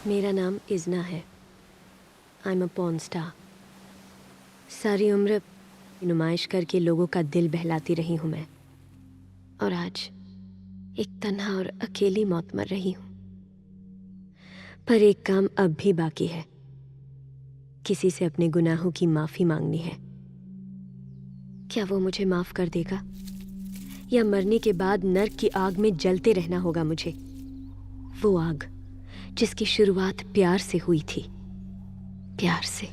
मेरा नाम इज़ना है। आई एम अ पॉर्न स्टार। सारी उम्र नुमाइश करके लोगों का दिल बहलाती रही हूँ मैं, और आज एक तन्हा और अकेली मौत मर रही हूँ। पर एक काम अब भी बाकी है, किसी से अपने गुनाहों की माफ़ी मांगनी है। क्या वो मुझे माफ़ कर देगा, या मरने के बाद नर्क की आग में जलते रहना होगा मुझे? वो आग जिसकी शुरुआत प्यार से हुई थी, प्यार से।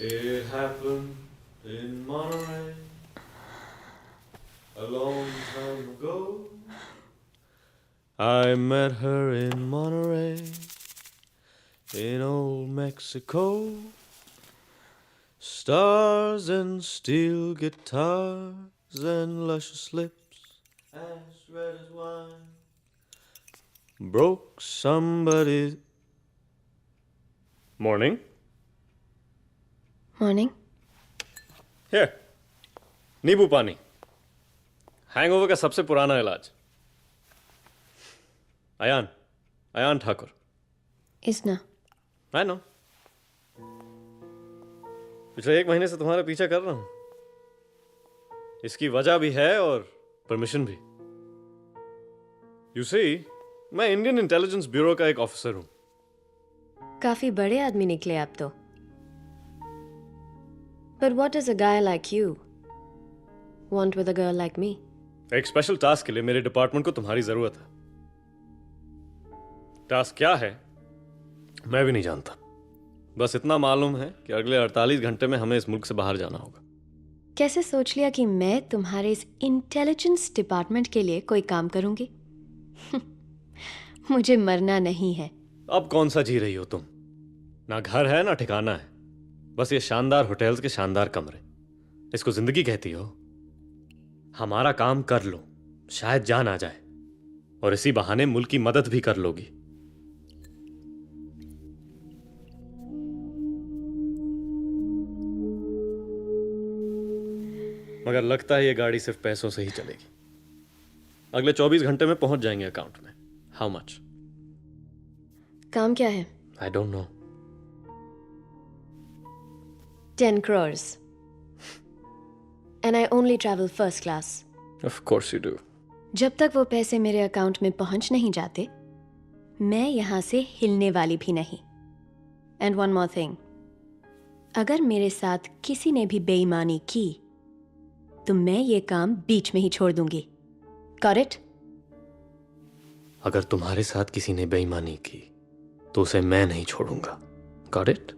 It happened in Monterey a long time ago. I met her in Monterey, in old Mexico. Stars and steel guitars and luscious lips as red as wine broke somebody's... Morning. Morning. Here, नींबू पानी, hangover का सबसे पुराना इलाज। Ayan Thakur. इज़ना। I know। पिछले 1 महीने से तुम्हारा पीछा कर रहा हूं। इसकी वजह भी है और परमिशन भी। You see, मैं इंडियन इंटेलिजेंस ब्यूरो का एक ऑफिसर हूं। काफी बड़े आदमी निकले आप तो। But what does a guy like you want with a girl like me? एक स्पेशल टास्क के लिए मेरे डिपार्टमेंट को तुम्हारी जरूरत है। टास्क क्या है मैं भी नहीं जानता। बस इतना मालूम है कि अगले 48 घंटे में हमें इस मुल्क से बाहर जाना होगा। कैसे सोच लिया कि मैं तुम्हारे इस इंटेलिजेंस डिपार्टमेंट के लिए कोई काम करूंगी? मुझे मरना नहीं है। अब कौन सा जी रही हो तुम? ना घर है ना ठिकाना है, बस ये शानदार होटल्स के शानदार कमरे। इसको जिंदगी कहती हो? हमारा काम कर लो, शायद जान आ जाए, और इसी बहाने मुल्क की मदद भी कर लोगी। मगर लगता है ये गाड़ी सिर्फ पैसों से ही चलेगी। अगले 24 घंटे में पहुंच जाएंगे अकाउंट में। How much? काम क्या है? I don't know. 10 crores. And I only travel first class. Of course you do. जब तक वो पैसे मेरे अकाउंट में पहुंच नहीं जाते, मैं यहां से हिलने वाली भी नहीं। एंड वन मोर थिंग, अगर मेरे साथ किसी ने भी बेईमानी की तो मैं ये काम बीच में ही छोड़ दूंगी। Got it? अगर तुम्हारे साथ किसी ने बेईमानी की तो उसे मैं नहीं छोड़ूंगा। Got it?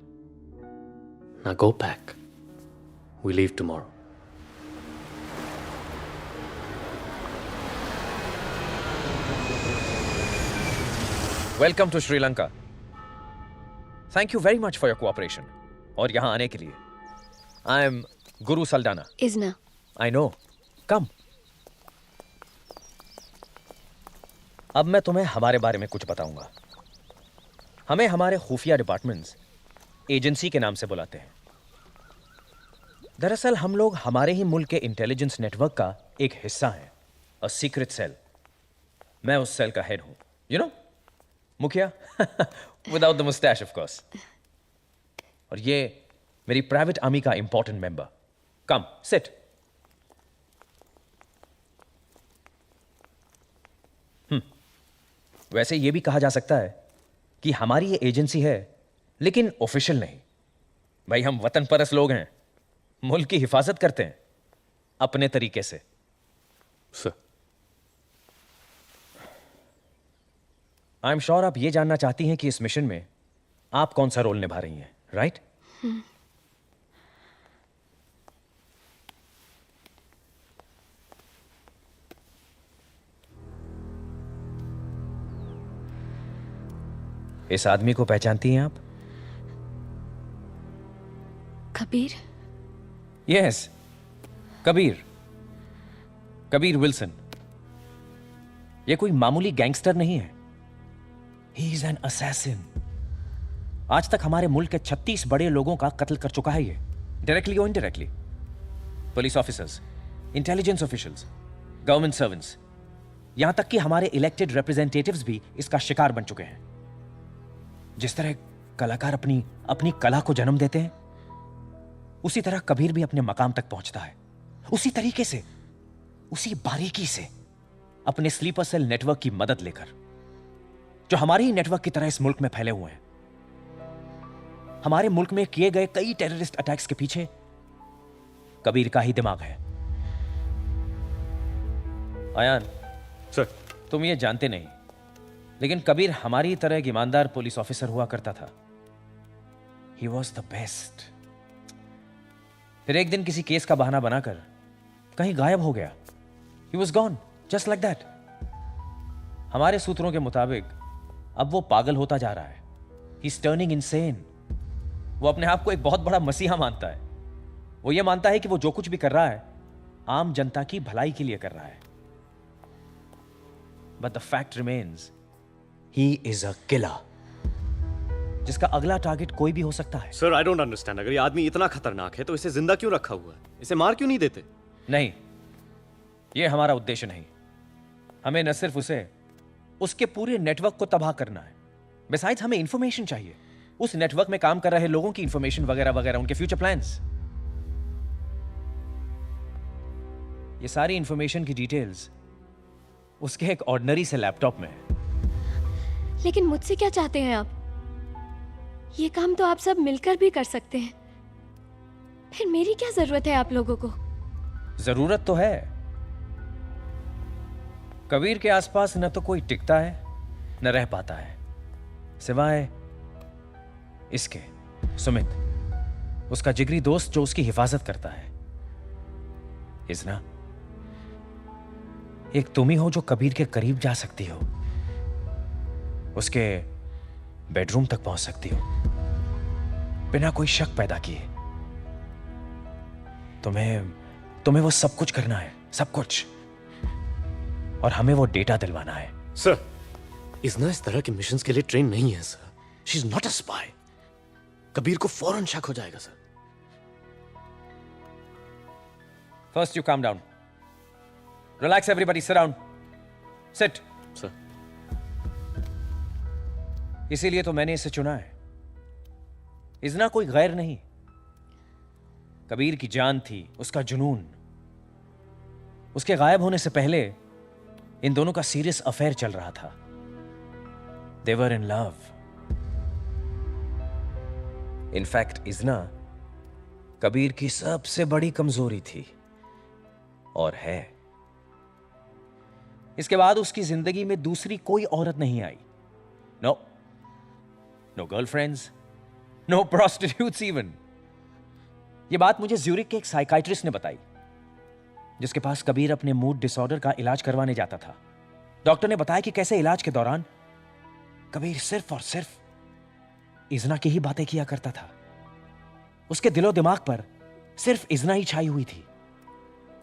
Now go back. We leave tomorrow. Welcome to Sri Lanka. Thank you very much for your cooperation और यहां आने के लिए। I am Guru Saldanha. Izna. I know, कम। अब मैं तुम्हें हमारे बारे में कुछ बताऊंगा। हमें हमारे खुफिया डिपार्टमेंट्स एजेंसी के नाम से बुलाते हैं। दरअसल हम लोग हमारे ही मुल्क के इंटेलिजेंस नेटवर्क का एक हिस्सा हैं, अ सीक्रेट सेल। मैं उस सेल का हेड हूं, यू नो, मुखिया, without the Moustache of course. और ये मेरी प्राइवेट आर्मी का इंपॉर्टेंट मेंबर। कम, सिट। वैसे ये भी कहा जा सकता है कि हमारी ये एजेंसी है, लेकिन ऑफिशियल नहीं। भाई, हम वतन परस्त लोग हैं, मुल्क की हिफाजत करते हैं अपने तरीके से। सर, आई एम श्योर आप ये जानना चाहती हैं कि इस मिशन में आप कौन सा रोल निभा रही हैं, राइट? इस आदमी को पहचानती हैं आप? कबीर? यस, कबीर। कबीर विल्सन। ये कोई मामूली गैंगस्टर नहीं है। He is an assassin. आज तक हमारे मुल्क के 36 बड़े लोगों का कत्ल कर चुका है ये, डायरेक्टली और indirectly. Police officers, intelligence officials, government servants, यहां तक कि हमारे इलेक्टेड रिप्रेजेंटेटिव्स भी इसका शिकार बन चुके हैं। जिस तरह कलाकार अपनी कला को जन्म देते हैं, उसी तरह कबीर भी अपने मकाम तक पहुंचता है। उसी तरीके से, उसी बारीकी से, अपने स्लीपर सेल नेटवर्क की मदद लेकर, जो हमारे ही नेटवर्क की तरह इस मुल्क में फैले हुए हैं। हमारे मुल्क में किए गए कई टेररिस्ट अटैक्स के पीछे कबीर का ही दिमाग है। आयान सर, तुम ये जानते नहीं, लेकिन कबीर हमारी ही तरह एक ईमानदार पुलिस ऑफिसर हुआ करता था। He was the best. फिर एक दिन किसी केस का बहाना बनाकर कहीं गायब हो गया। He was gone, just like that. हमारे सूत्रों के मुताबिक अब वो पागल होता जा रहा है। He is turning insane. वो अपने आप को एक बहुत बड़ा मसीहा मानता है। वो ये मानता है कि वो जो कुछ भी कर रहा है आम जनता की भलाई के लिए कर रहा है। But the fact remains, he is a killer, जिसका अगला टारगेट कोई भी हो सकता है। Sir, I don't understand. अगर ये आदमी इतना खतरनाक है तो इसे जिंदा क्यों रखा हुआ है? इसे मार क्यों नहीं देते? नहीं, ये हमारा उद्देश्य नहीं। हमें न सिर्फ उसे, उसके पूरे नेटवर्क को तबाह करना है, बिसाइड्स हमें इंफॉर्मेशन चाहिए। उस नेटवर्क में काम कर रहे लोगों की इंफॉर्मेशन वगैरह वगैरह, उनके फ्यूचर प्लान्स। ये सारी इंफॉर्मेशन की डिटेल्स उसके एक ऑर्डिनरी से लैपटॉप में है। लेकिन मुझसे क्या चाहते हैं आप? ये काम तो आप सब मिलकर भी कर सकते हैं। फिर मेरी क्या जरूरत है आप लोगों को? जरूरत तो है। कबीर के आसपास न तो कोई टिकता है न रह पाता है, सिवाय इसके। सुमित, उसका जिगरी दोस्त जो उसकी हिफाजत करता है। इजना, एक तुम ही हो जो कबीर के करीब जा सकती हो, उसके बेडरूम तक पहुंच सकती हो बिना कोई शक पैदा किए। तुम्हें वो सब कुछ करना है, सब कुछ, और हमें वो डेटा दिलवाना है। सर, इजना इस तरह के मिशंस के लिए ट्रेन नहीं है sir. She is not a spy. Kabir को फौरन शक हो जाएगा sir. First you calm down, relax everybody, sit down, sit. Sir, इसीलिए तो मैंने इसे चुना है। इजना कोई गैर नहीं, कबीर की जान थी, उसका जुनून। उसके गायब होने से पहले इन दोनों का सीरियस अफेयर चल रहा था। दे वर in love. In fact Izna Kabir की सबसे बड़ी कमजोरी थी और है। इसके बाद उसकी जिंदगी में दूसरी कोई औरत नहीं आई। No, no girlfriends, no prostitutes even. यह बात मुझे ज्यूरिक के एक साइकाइट्रिस्ट ने बताई, जिसके पास कबीर अपने मूड डिसऑर्डर का इलाज करवाने जाता था। डॉक्टर ने बताया कि कैसे इलाज के दौरान कबीर सिर्फ और सिर्फ इजना की ही बातें किया करता था। उसके दिलो दिमाग पर सिर्फ इजना ही छाई हुई थी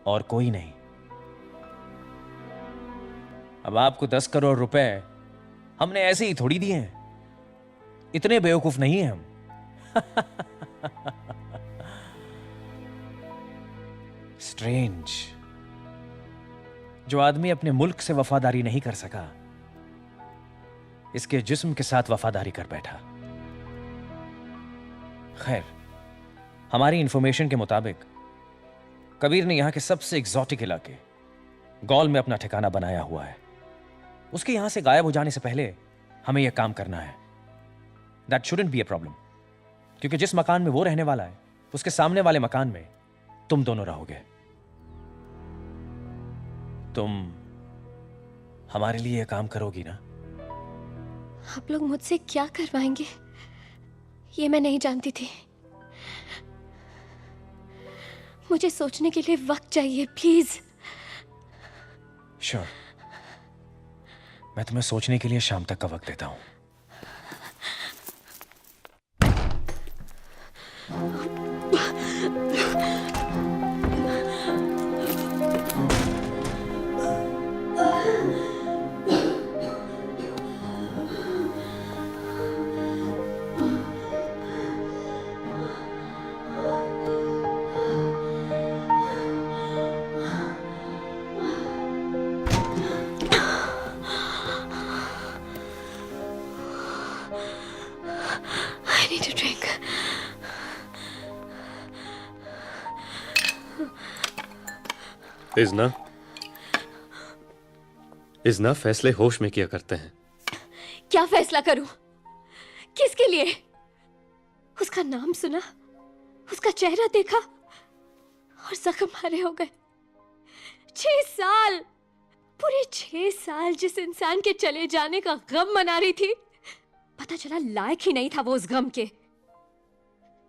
और कोई नहीं। अब आपको 10 करोड़ रुपए हमने ऐसे ही थोड़ी दिए हैं, इतने बेवकूफ नहीं हैं हम। स्ट्रेंज, जो आदमी अपने मुल्क से वफादारी नहीं कर सका, इसके जिस्म के साथ वफादारी कर बैठा। खैर, हमारी इंफॉर्मेशन के मुताबिक कबीर ने यहां के सबसे एग्जॉटिक इलाके गौल में अपना ठिकाना बनाया हुआ है। उसके यहां से गायब हो जाने से पहले हमें यह काम करना है। That shouldn't be a problem, क्योंकि जिस मकान में वो रहने वाला है, उसके सामने वाले मकान में तुम दोनों रहोगे। तुम हमारे लिए यह काम करोगी ना? आप लोग मुझसे क्या करवाएंगे ये मैं नहीं जानती थी। मुझे सोचने के लिए वक्त चाहिए, प्लीज। श्योर, मैं तुम्हें सोचने के लिए शाम तक का वक्त देता हूं। I need a drink. Izna फैसले होश में किया करते हैं। क्या फैसला करूं? किसके लिए? उसका नाम सुना, उसका चेहरा देखा और जख्म हरे हो गए। 6 साल, पूरे 6 साल जिस इंसान के चले जाने का गम मना रही थी, पता चला लायक ही नहीं था वो उस गम के।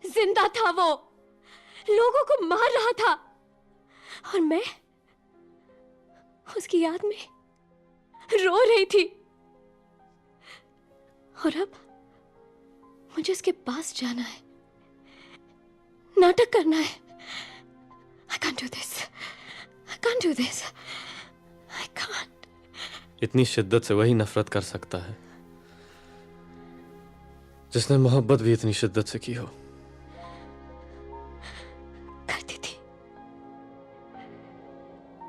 जिंदा था वो, लोगों को मार रहा था, और मैं उसकी याद में रो रही थी। और अब मुझे उसके पास जाना है, नाटक करना है। I can't do this. I can't do this. I can't. इतनी शिद्दत से वही नफरत कर सकता है जिसने मोहब्बत भी इतनी शिद्दत से की हो।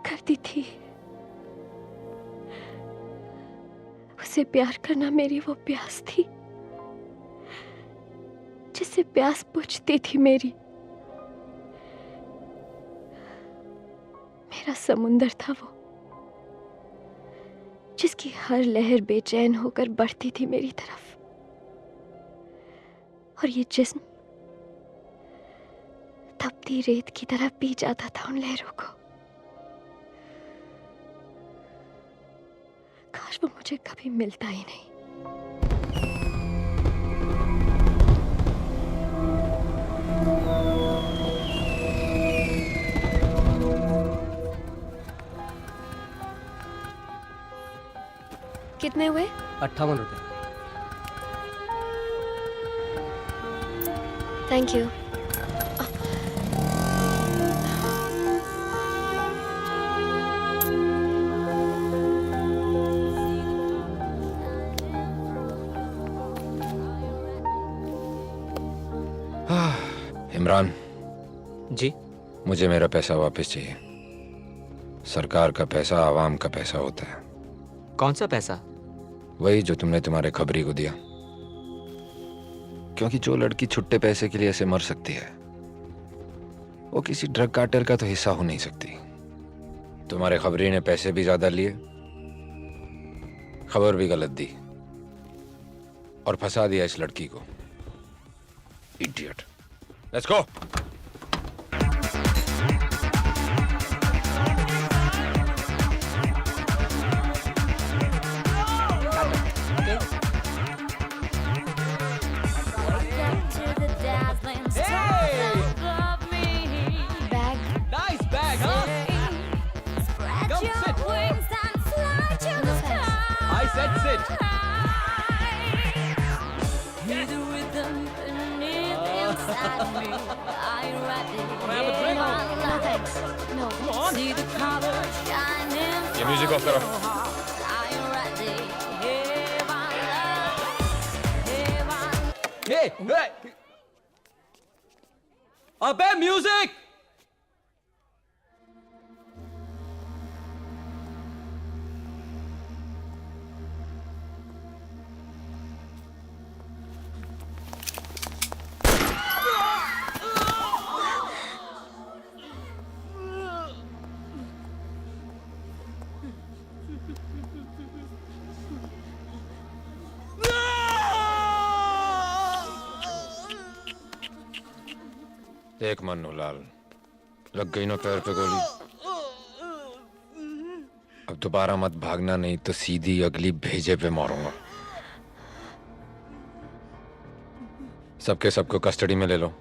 करती थी। उसे प्यार करना मेरी वो प्यास थी जिससे प्यास बुझती थी मेरी। मेरा समुंदर था वो, जिसकी हर लहर बेचैन होकर बढ़ती थी मेरी तरफ, और ये जिस्म तपती रेत की तरह पी जाता था उन लहरों को। काश वो मुझे कभी मिलता ही नहीं। कितने हुए? 58 रुपये। Thank you. इमरान, जी। मुझे मेरा पैसा वापस चाहिए। सरकार का पैसा आवाम का पैसा होता है। कौन सा पैसा? वही जो तुमने तुम्हारे खबरी को दिया। क्योंकि जो लड़की छुट्टे पैसे के लिए ऐसे मर सकती है, वो किसी ड्रग कार्टेल का तो हिस्सा हो नहीं सकती। तुम्हारे खबरी ने पैसे भी ज्यादा लिए, खबर भी गलत दी और फंसा दिया इस लड़की को। Idiot. Let's go. Bag Nice bag, huh? Come sit. I said sit. Wanna have a drink? No thanks. No. ये म्यूजिक ऑफ करो। Hey, hey. अबे म्यूजिक! देख मन्नू लाल, लग गई ना पैर पे गोली। अब दोबारा मत भागना, नहीं तो सीधी अगली भेजे पे मारूंगा। सबके सबको कस्टडी में ले लो।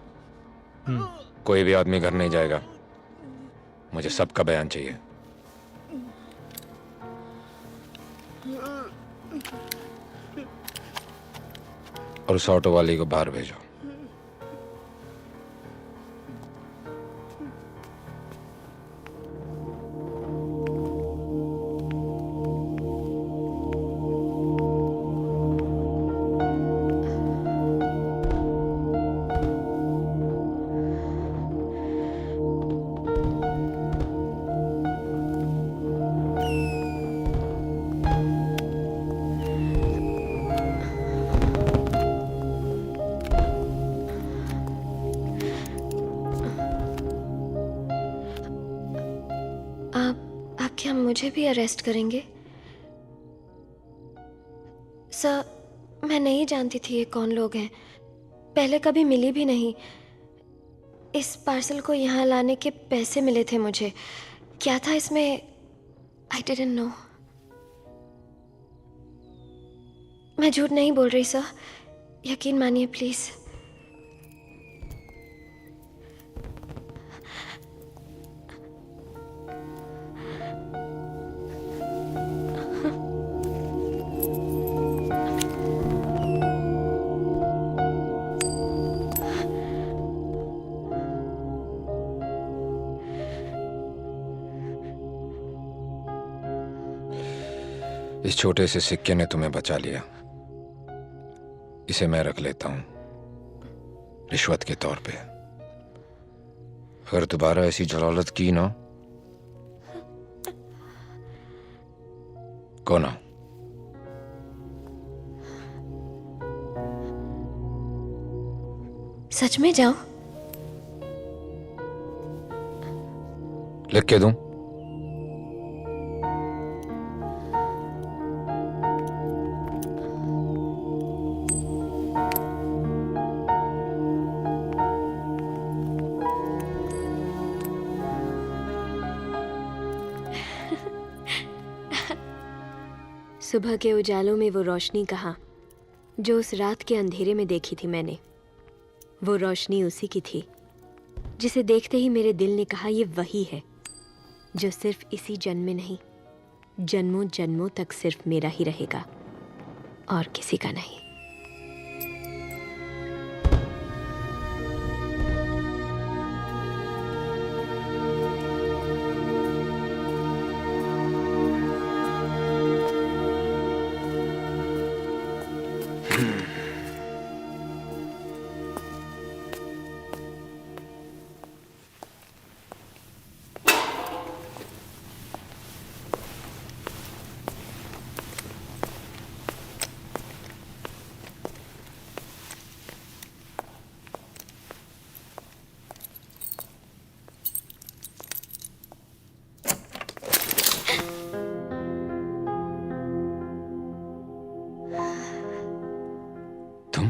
कोई भी आदमी घर नहीं जाएगा। मुझे सबका बयान चाहिए। और उस ऑटो वाली को बाहर भेजो। आप क्या मुझे भी अरेस्ट करेंगे? सर, मैं नहीं जानती थी ये कौन लोग हैं। पहले कभी मिली भी नहीं। इस पार्सल को यहाँ लाने के पैसे मिले थे मुझे। क्या था इसमें? I didn't know. मैं झूठ नहीं बोल रही सर, यकीन मानिए प्लीज। इस छोटे से सिक्के ने तुम्हें बचा लिया। इसे मैं रख लेता हूं रिश्वत के तौर पे। अगर दोबारा ऐसी जलालत की ना, कौन? सच में जाऊं? लिख के दूं? सुबह के उजालों में वो रोशनी कहाँ जो उस रात के अंधेरे में देखी थी मैंने। वो रोशनी उसी की थी जिसे देखते ही मेरे दिल ने कहा ये वही है जो सिर्फ इसी जन्म में नहीं जन्मों जन्मों तक सिर्फ मेरा ही रहेगा और किसी का नहीं। तुम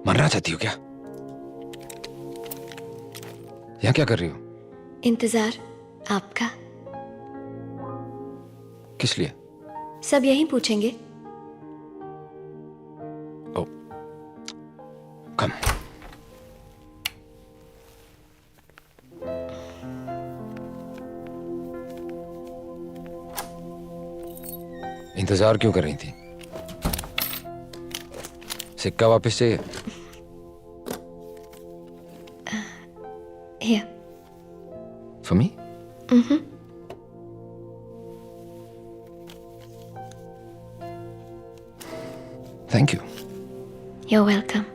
मरना चाहती हो क्या? यहाँ क्या कर रही हो? इंतजार आपका। किस लिए? सब यही पूछेंगे। ओ, कम। इंतजार क्यों कर रही थी? सिक्का वापस चाहिए? Here. For me? Thank you. You're welcome.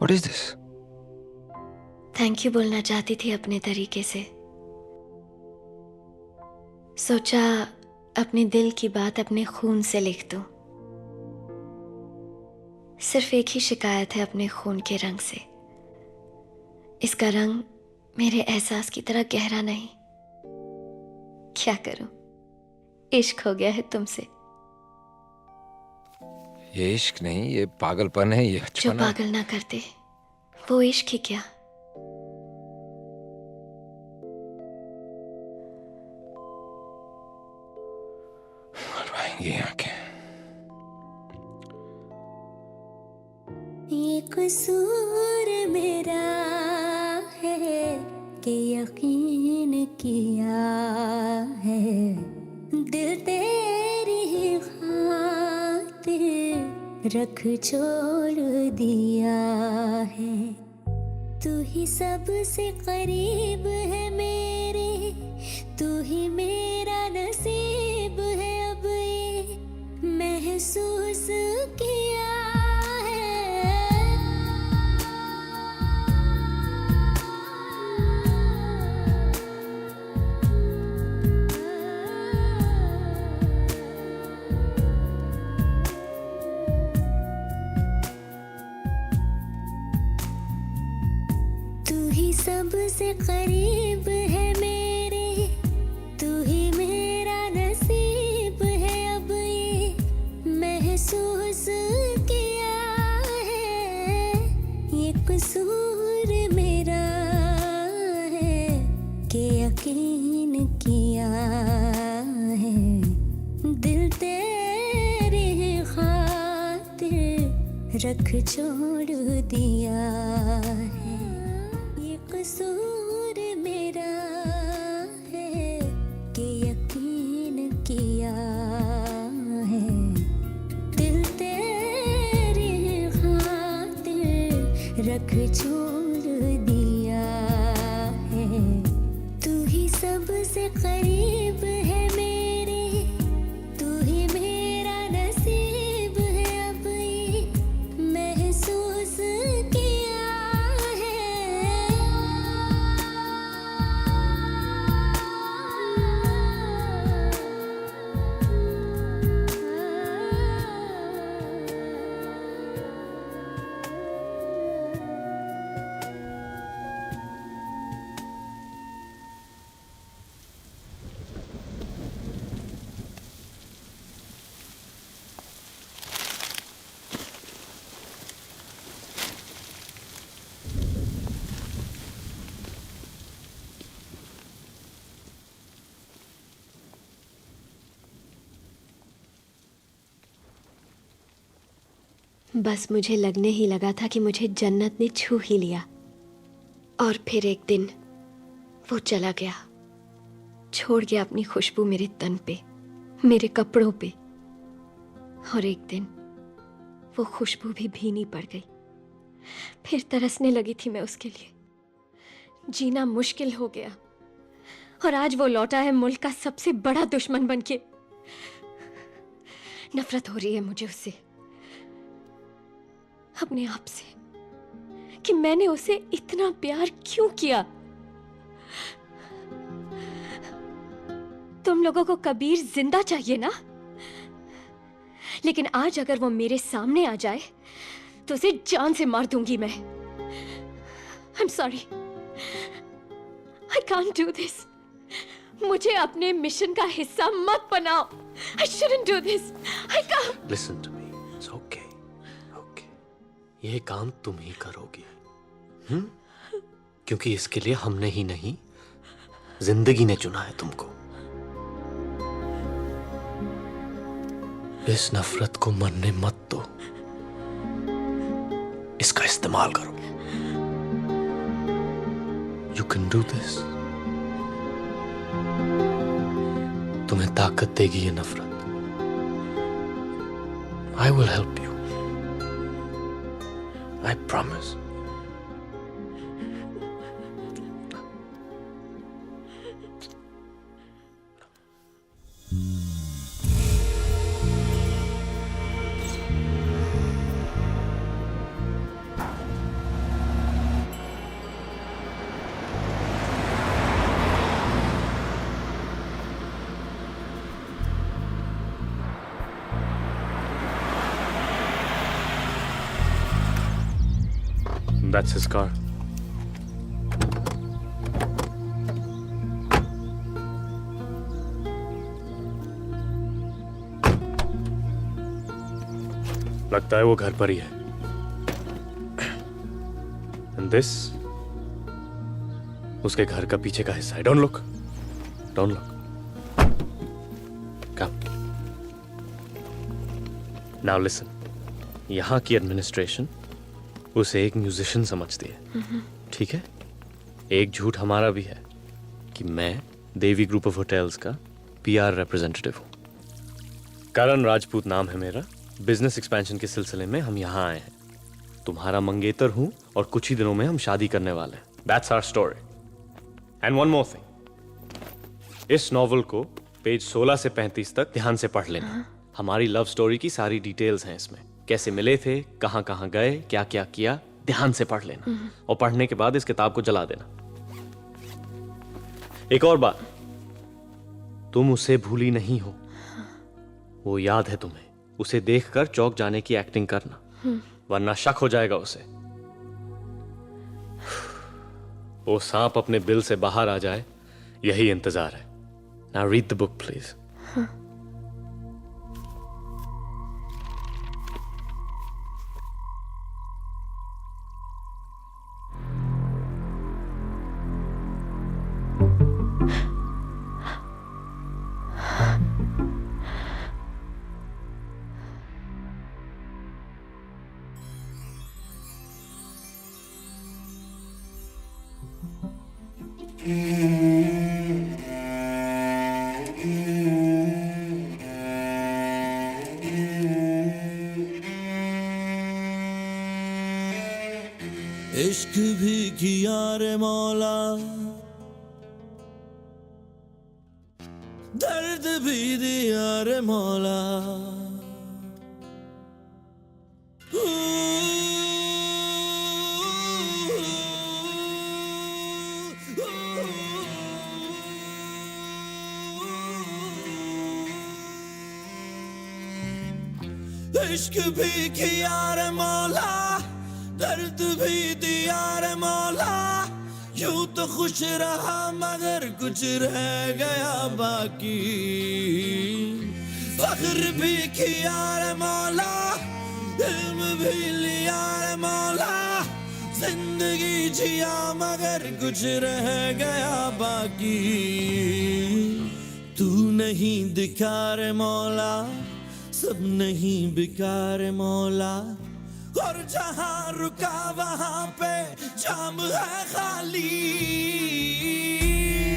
What is this? Thank you बोलना चाहती थी अपने तरीके से। सोचा अपने दिल की बात अपने खून से लिख दूं। सिर्फ एक ही शिकायत है अपने खून के रंग से। इसका रंग मेरे एहसास की तरह गहरा नहीं। क्या करूं, इश्क हो गया है तुमसे। ये इश्क नहीं, ये पागलपन है, ये जो बचपना है। पागल ना करते वो इश्क ही क्या। ये आंखें। ये कसूर मेरा है कि यकीन किया है, दिल तेरी खातिर रख छोड़ दिया है। तू ही सबसे करीब है मेरे, तू ही मेरा नसीब है। अब ये महसूस किया सबसे करीब है मेरे, तू ही मेरा नसीब है। अब ये महसूस किया है, ये कसूर मेरा है कि यकीन किया है, दिल तेरी खातिर रख छोड़ दिया है। कसूर मेरा है कि यकीन किया है, दिल तेरी खातिर रख छोड़ दिया है। तू ही सबसे करीब है मेरे, तू ही मेरा नसीब है। अब ये महसूस किया है। बस मुझे लगने ही लगा था कि मुझे जन्नत ने छू ही लिया। और फिर एक दिन वो चला गया, छोड़ गया अपनी खुशबू मेरे तन पे, मेरे कपड़ों पे। और एक दिन वो खुशबू भी भीनी पड़ गई। फिर तरसने लगी थी मैं उसके लिए। जीना मुश्किल हो गया। और आज वो लौटा है मुल्क का सबसे बड़ा दुश्मन बनके। नफरत हो रही है मुझे उससे, अपने आप से, कि मैंने उसे इतना प्यार क्यों किया। तुम लोगों को कबीर जिंदा चाहिए ना, लेकिन आज अगर वो मेरे सामने आ जाए तो उसे जान से मार दूंगी मैं। I'm sorry, I can't do this. मुझे अपने मिशन का हिस्सा मत बनाओ। I shouldn't do this. I can't. Listen to me. It's okay. Okay. ये काम तुम ही करोगी, क्योंकि इसके लिए हमने ही नहीं, जिंदगी ने चुना है तुमको। इस नफरत को मरने मत दो, इसका इस्तेमाल करो। You can do this. तुम्हें ताकत देगी ये नफरत। I will help you. I promise. That's his car. लगता है वो घर पर ही है। And this उसके घर का पीछे का हिस्सा है। Don't look. Don't look. Come. Now listen. यहाँ की एडमिनिस्ट्रेशन उसे एक म्यूजिशियन समझती है, ठीक है? एक झूठ हमारा भी है कि मैं देवी ग्रुप ऑफ होटल्स का पीआर रिप्रेजेंटेटिव हूं। करण राजपूत नाम है मेरा। बिजनेस एक्सपेंशन के सिलसिले में हम यहाँ आए हैं। तुम्हारा मंगेतर हूं और कुछ ही दिनों में हम शादी करने वाले हैं। That's our story. And one more thing, इस नॉवल को पेज 16 से 35 तक ध्यान से पढ़ लेना। हमारी लव स्टोरी की सारी डिटेल्स हैं इसमें। कैसे मिले थे, कहां कहां गए, क्या क्या किया, ध्यान से पढ़ लेना। और पढ़ने के बाद इस किताब को जला देना। एक और बात, तुम उसे भूली नहीं हो, वो याद है तुम्हें। उसे देखकर चौंक जाने की एक्टिंग करना, वरना शक हो जाएगा उसे। वो सांप अपने बिल से बाहर आ जाए, यही इंतजार है। Now read the book please. इश्क भी किया रे मौला, दर्द भी दिया रे मौला। इश्क भी किया रे मौला, दर्द भी दिया रे मौला। यूं तो खुश रहा मगर कुछ रह गया बाकी। फख्र भी किया रे मौला, इल्म भी लिया रे मौला। जिंदगी जिया मगर कुछ रह गया बाकी। तू नहीं दिखा रे मौला, सब नहीं बिका रे मौला। और जहां रुका वहां पे जाम है खाली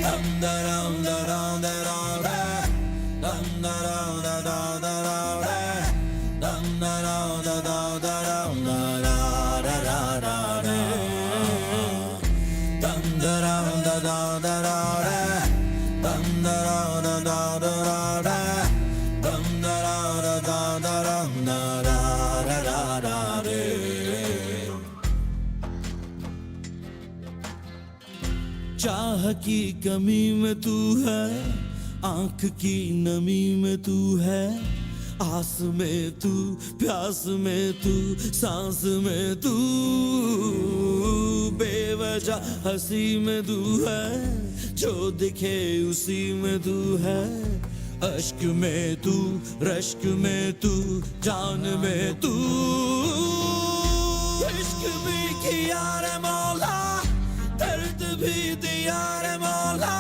दम दराम दराम दराम रे दम दराम दराम दराम रे दम दराम दराम दराम दराम रे dum da da da da da da dum da da da da da da dum da da da da da da da da da re चाह की कमी में तू है आंख की नमी में तू है आस में तू प्यास में तू सांस में तू बेवजह हंसी में तू है जो दिखे उसी में तू है अश्क में तू रश्क में तू जान में तू इश्क भी किया रे मौला दर्द भी दिया रे मौला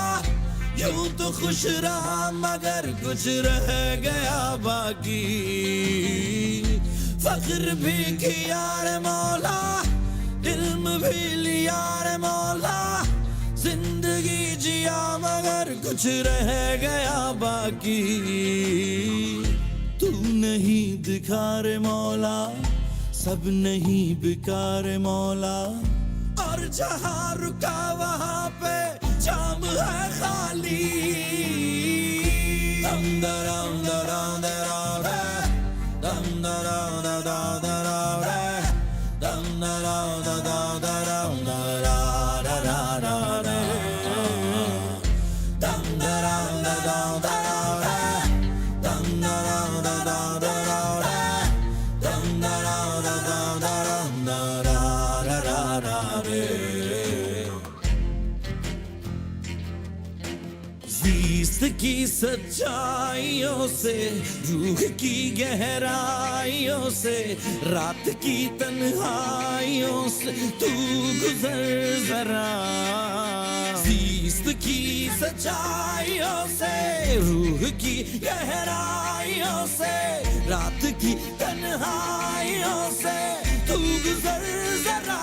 यूं तो खुश रहा मगर कुछ रह गया बाकी फख्र भी किया रे मौला इल्म भी लिया रे मौला जिंदगी जिया मगर कुछ रह गया बाकी तू नहीं दिखा रे मौला सब नहीं बिका रे मौला और जहां रुका वहां पे जाम है खाली दम दराम दराम दराम रे दम दराम दराम दराम रे dum da da da da da da da da da da da dum da da da da da da dum da da da da da da dum da da da da da da da da re ज़ीस्त की सच्चाइयों से रूह की गहराइयों से रात की तन्हाइयों से तू गुजर जरा ज़ीस्त की सच्चाइयों से रूह की गहराइयों से रात की तन्हाइयों से तू गुजर जरा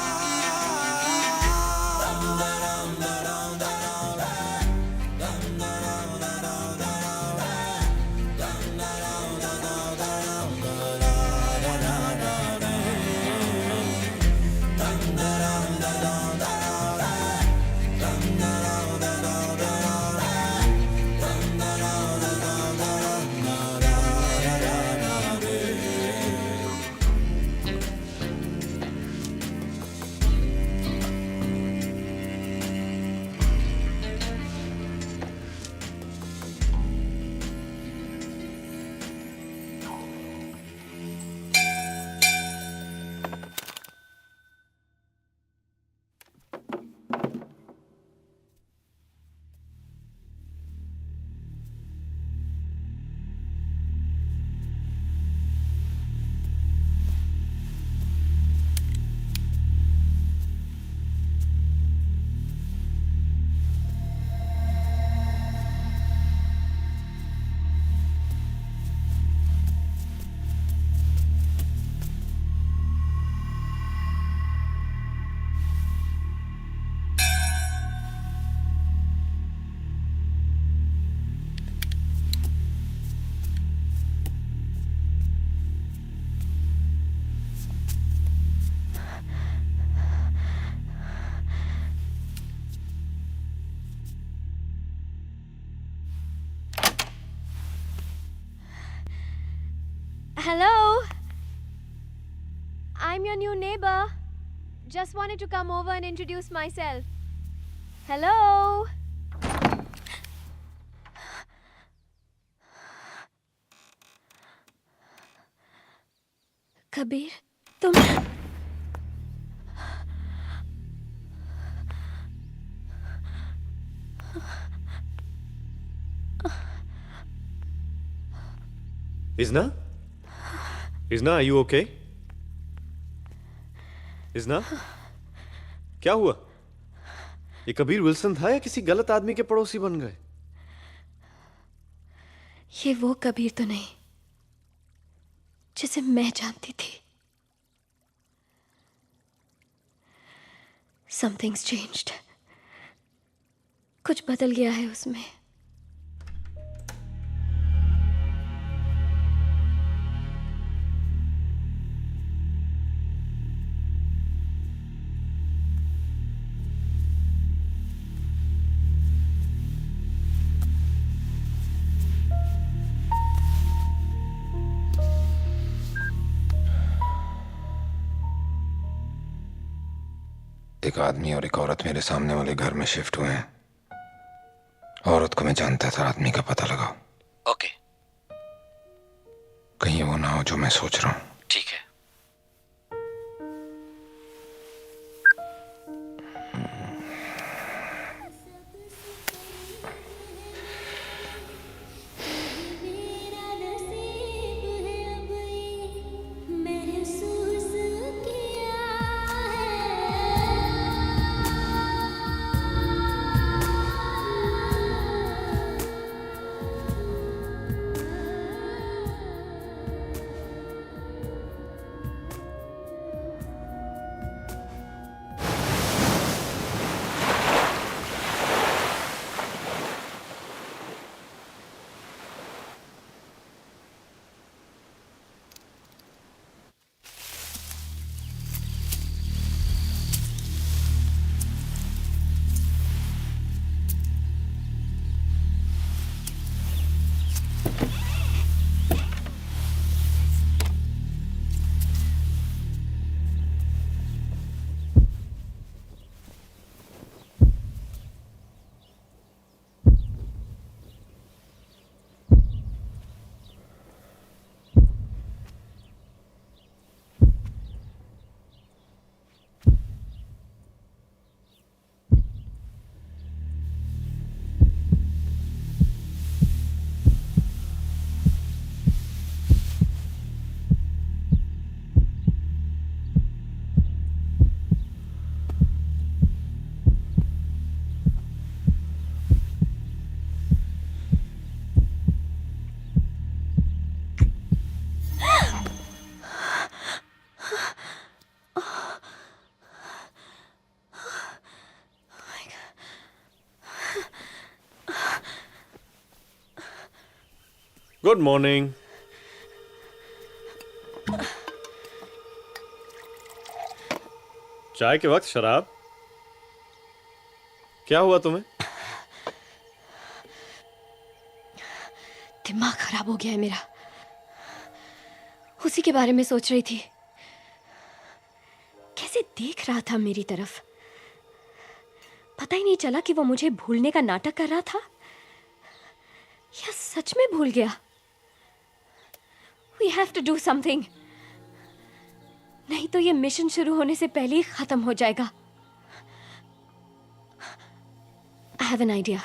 Hello. I'm your new neighbor. Just wanted to come over and introduce myself. Hello. Kabir, तुम Isna? Isna, are you okay? Isna? क्या हुआ? ये कबीर विल्सन था या किसी गलत आदमी के पड़ोसी बन गए? ये वो कबीर तो नहीं जिसे मैं जानती थी। Something's changed. कुछ बदल गया है उसमें। एक आदमी और एक औरत मेरे सामने वाले घर में शिफ्ट हुए हैं। औरत को मैं जानता था, आदमी का पता लगाओ। ओके, कहीं वो ना हो जो मैं सोच रहा हूँ। ठीक है। मेरा नसीब है अब ये महसूस किया गुड मॉर्निंग। चाय के वक्त शराब? क्या हुआ तुम्हें? दिमाग खराब हो गया है मेरा। उसी के बारे में सोच रही थी। कैसे देख रहा था मेरी तरफ। पता ही नहीं चला कि वो मुझे भूलने का नाटक कर रहा था या सच में भूल गया। We have to do something. नहीं तो ये मिशन शुरू होने से पहले ही खत्म हो जाएगा। I have an idea.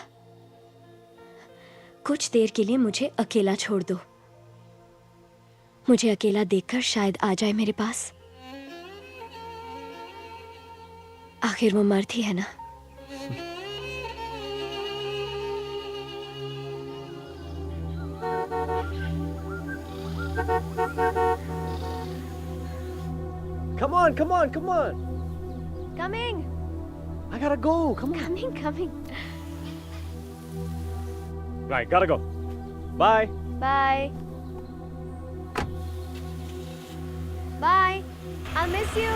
कुछ देर के लिए मुझे अकेला छोड़ दो। मुझे अकेला देखकर शायद आ जाए मेरे पास। आखिर वो मर्द ही है ना। Come on, come on, come on. Coming, I gotta go. Come on. coming. Right, gotta go. Bye. Bye. Bye. I'll miss you.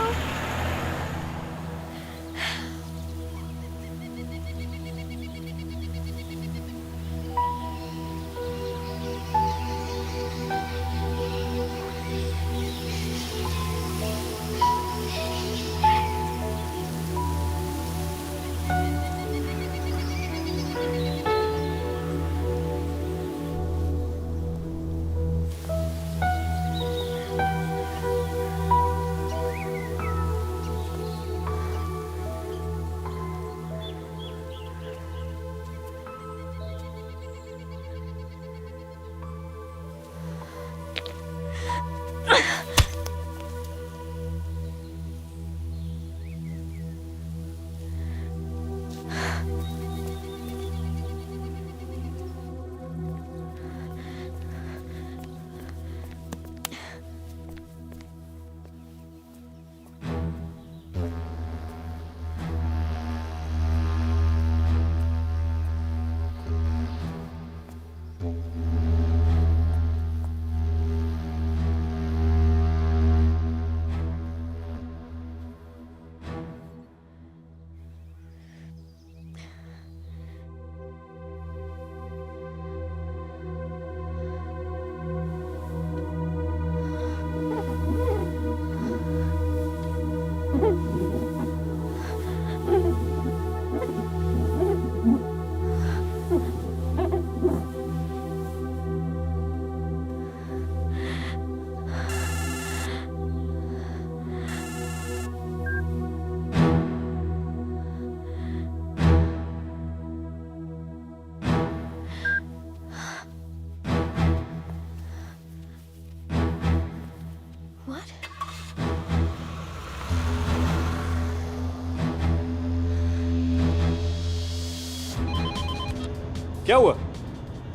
क्या हुआ?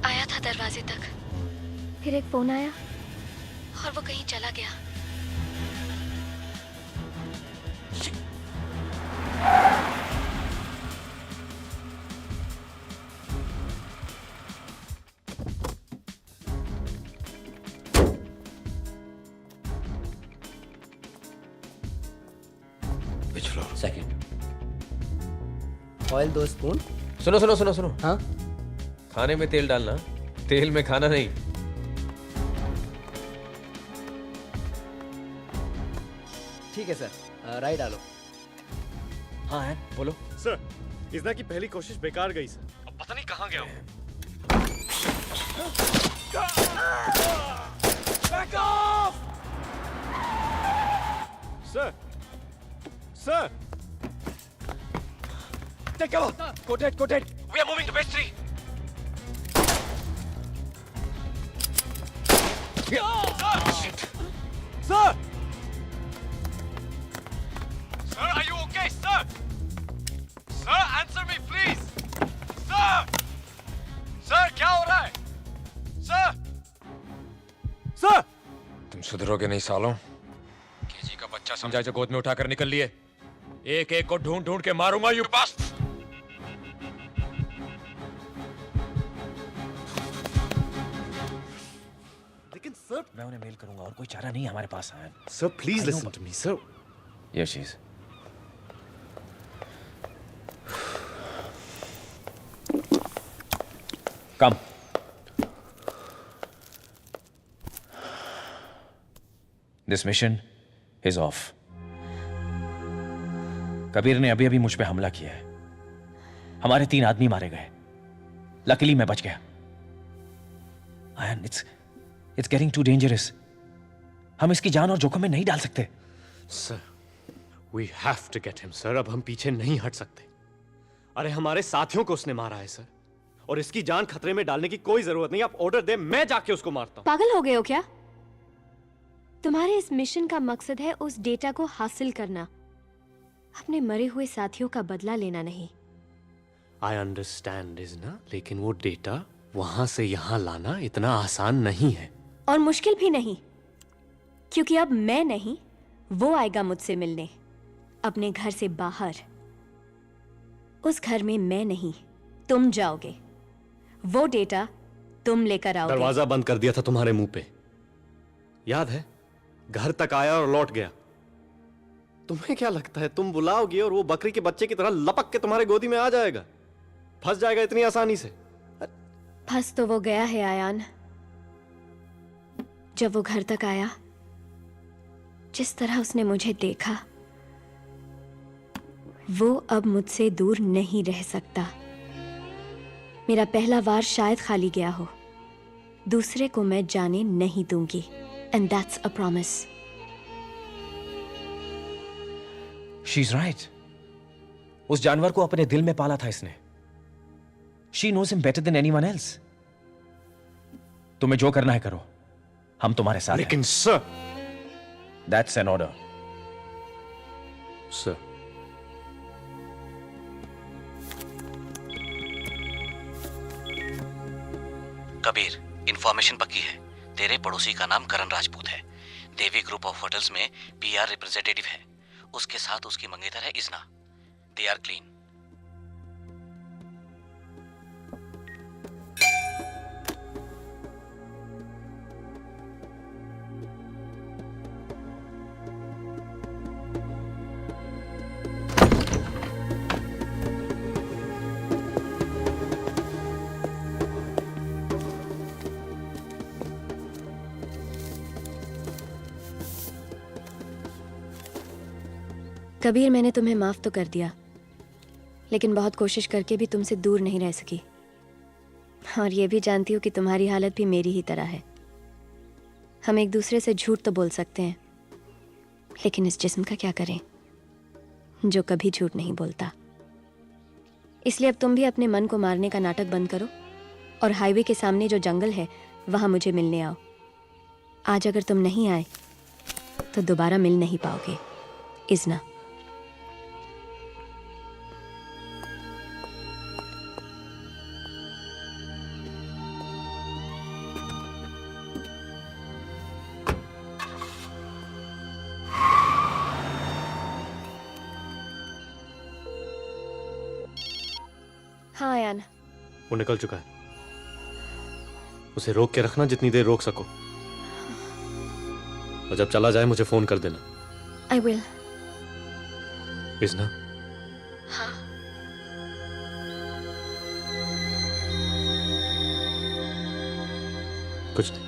आया था दरवाजे तक, फिर एक फोन आया और वो कहीं चला गया। Which floor? Second. Oil 2 spoon. सुनो सुनो सुनो सुनो, हाँ खाने में तेल डालना, तेल में खाना नहीं। ठीक है सर, राई डालो। हाँ है, बोलो। सर, इजना की पहली कोशिश बेकार गई सर। अब पता नहीं कहाँ गया हूँ। Back off! Sir, sir, Take cover. Go dead, go dead. We are moving to base 3. Shit. Sir, sir, are you okay, sir? Sir, answer me, please. Sir, sir, क्या हो रहा है? Sir, sir. तुम सुधरोगे नहीं सालों। केजी का बच्चा समझा जो गोद में उठाकर निकल लिए। एक एक को ढूंढ ढूंढ के मारूंगा यू बस। लेकिन सर, मैं उन्हें मेल करूंगा और कोई चारा नहीं हमारे पास आया। sir, please listen to me, sir. Yes, she is. Come. This mission is off. Kabir ने अभी अभी मुझ पे हमला किया है। हमारे 3 आदमी मारे गए। लकीली मैं बच गया। And it's getting too dangerous. हम इसकी जान और जोखिम में नहीं डाल सकते। Sir, we have to get him, sir. अब हम पीछे नहीं हट सकते। अरे हमारे साथियों को उसने मारा है सर, और इसकी जान खतरे में डालने की कोई जरूरत नहीं। आप ऑर्डर दे, मैं जाके उसको मारता हूँ। पागल हो गए हो क्या? तुम्हारे इस मिशन का मकसद है उस डेटा को हासिल करना, अपने मरे हुए साथियों का बदला लेना नहीं। I understand, इजना, लेकिन वो डेटा वहां से यहां लाना इतना आसान नहीं है। और मुश्किल भी नहीं, क्योंकि अब मैं नहीं, वो आएगा मुझसे मिलने, अपने घर से बाहर। उस घर में मैं नहीं, तुम जाओगे। वो डेटा तुम लेकर आओगे। दरवाजा बंद कर दिया था तुम्हारे मुंह पे, याद है? घर तक आया और लौट गया। तुम्हें क्या लगता है तुम बुलाओगे और वो बकरी के बच्चे की तरह लपक के तुम्हारे गोदी में आ जाएगा? फंस जाएगा इतनी आसानी से? फंस तो वो गया है आयान। जब वो घर तक आया, जिस तरह उसने मुझे देखा, वो अब मुझसे दूर नहीं रह सकता। मेरा पहला वार शायद खाली गया हो, दूसरे को मैं जाने नहीं दूंगी। And that's a promise. She's right. उस जानवर को अपने दिल में पाला था इसने। She knows him better than anyone else. तुम्हें जो करना है करो, हम तुम्हारे साथ हैं। लेकिन sir, That's an order. Sir, Kabir, information पक्की है। तेरे पड़ोसी का नाम करण राजपूत है। देवी ग्रुप ऑफ होटल्स में पीआर रिप्रेजेंटेटिव है। उसके साथ उसकी मंगेतर है Izna. They are clean. Kabir, मैंने तुम्हें माफ तो कर दिया, लेकिन बहुत कोशिश करके भी तुमसे दूर नहीं रह सकी। और ये भी जानती हूँ कि तुम्हारी हालत भी मेरी ही तरह है। हम एक दूसरे से झूठ तो बोल सकते हैं, लेकिन इस जिस्म का क्या करें जो कभी झूठ नहीं बोलता। इसलिए अब तुम भी अपने मन को मारने का नाटक बंद करो और हाईवे के सामने जो जंगल है वहां मुझे मिलने आओ। आज अगर तुम नहीं आए तो दोबारा मिल नहीं पाओगे। इजना। हाँ आयान, वो निकल चुका है। उसे रोक के रखना जितनी देर रोक सको, और जब चला जाए मुझे फोन कर देना। I will. इज़ना, कुछ नहीं।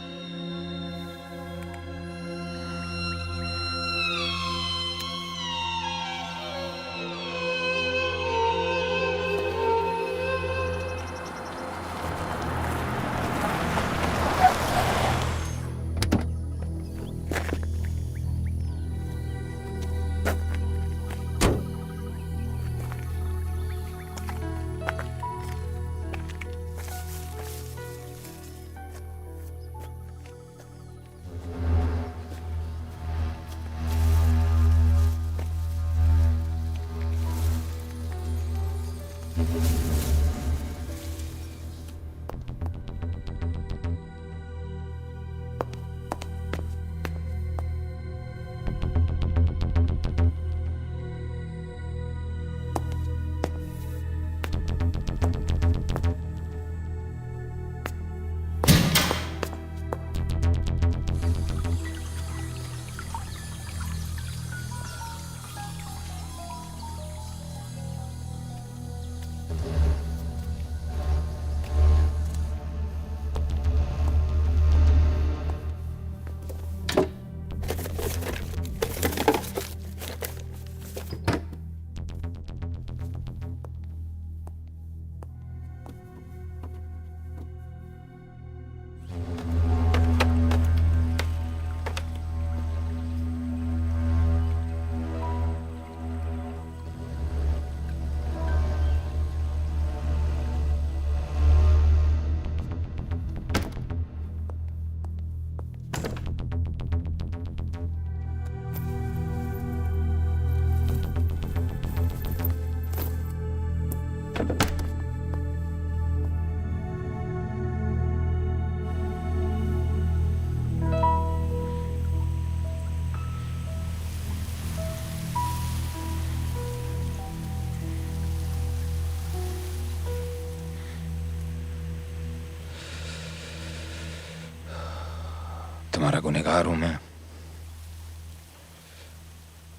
तुम्हारा गुनहगार हूं मैं,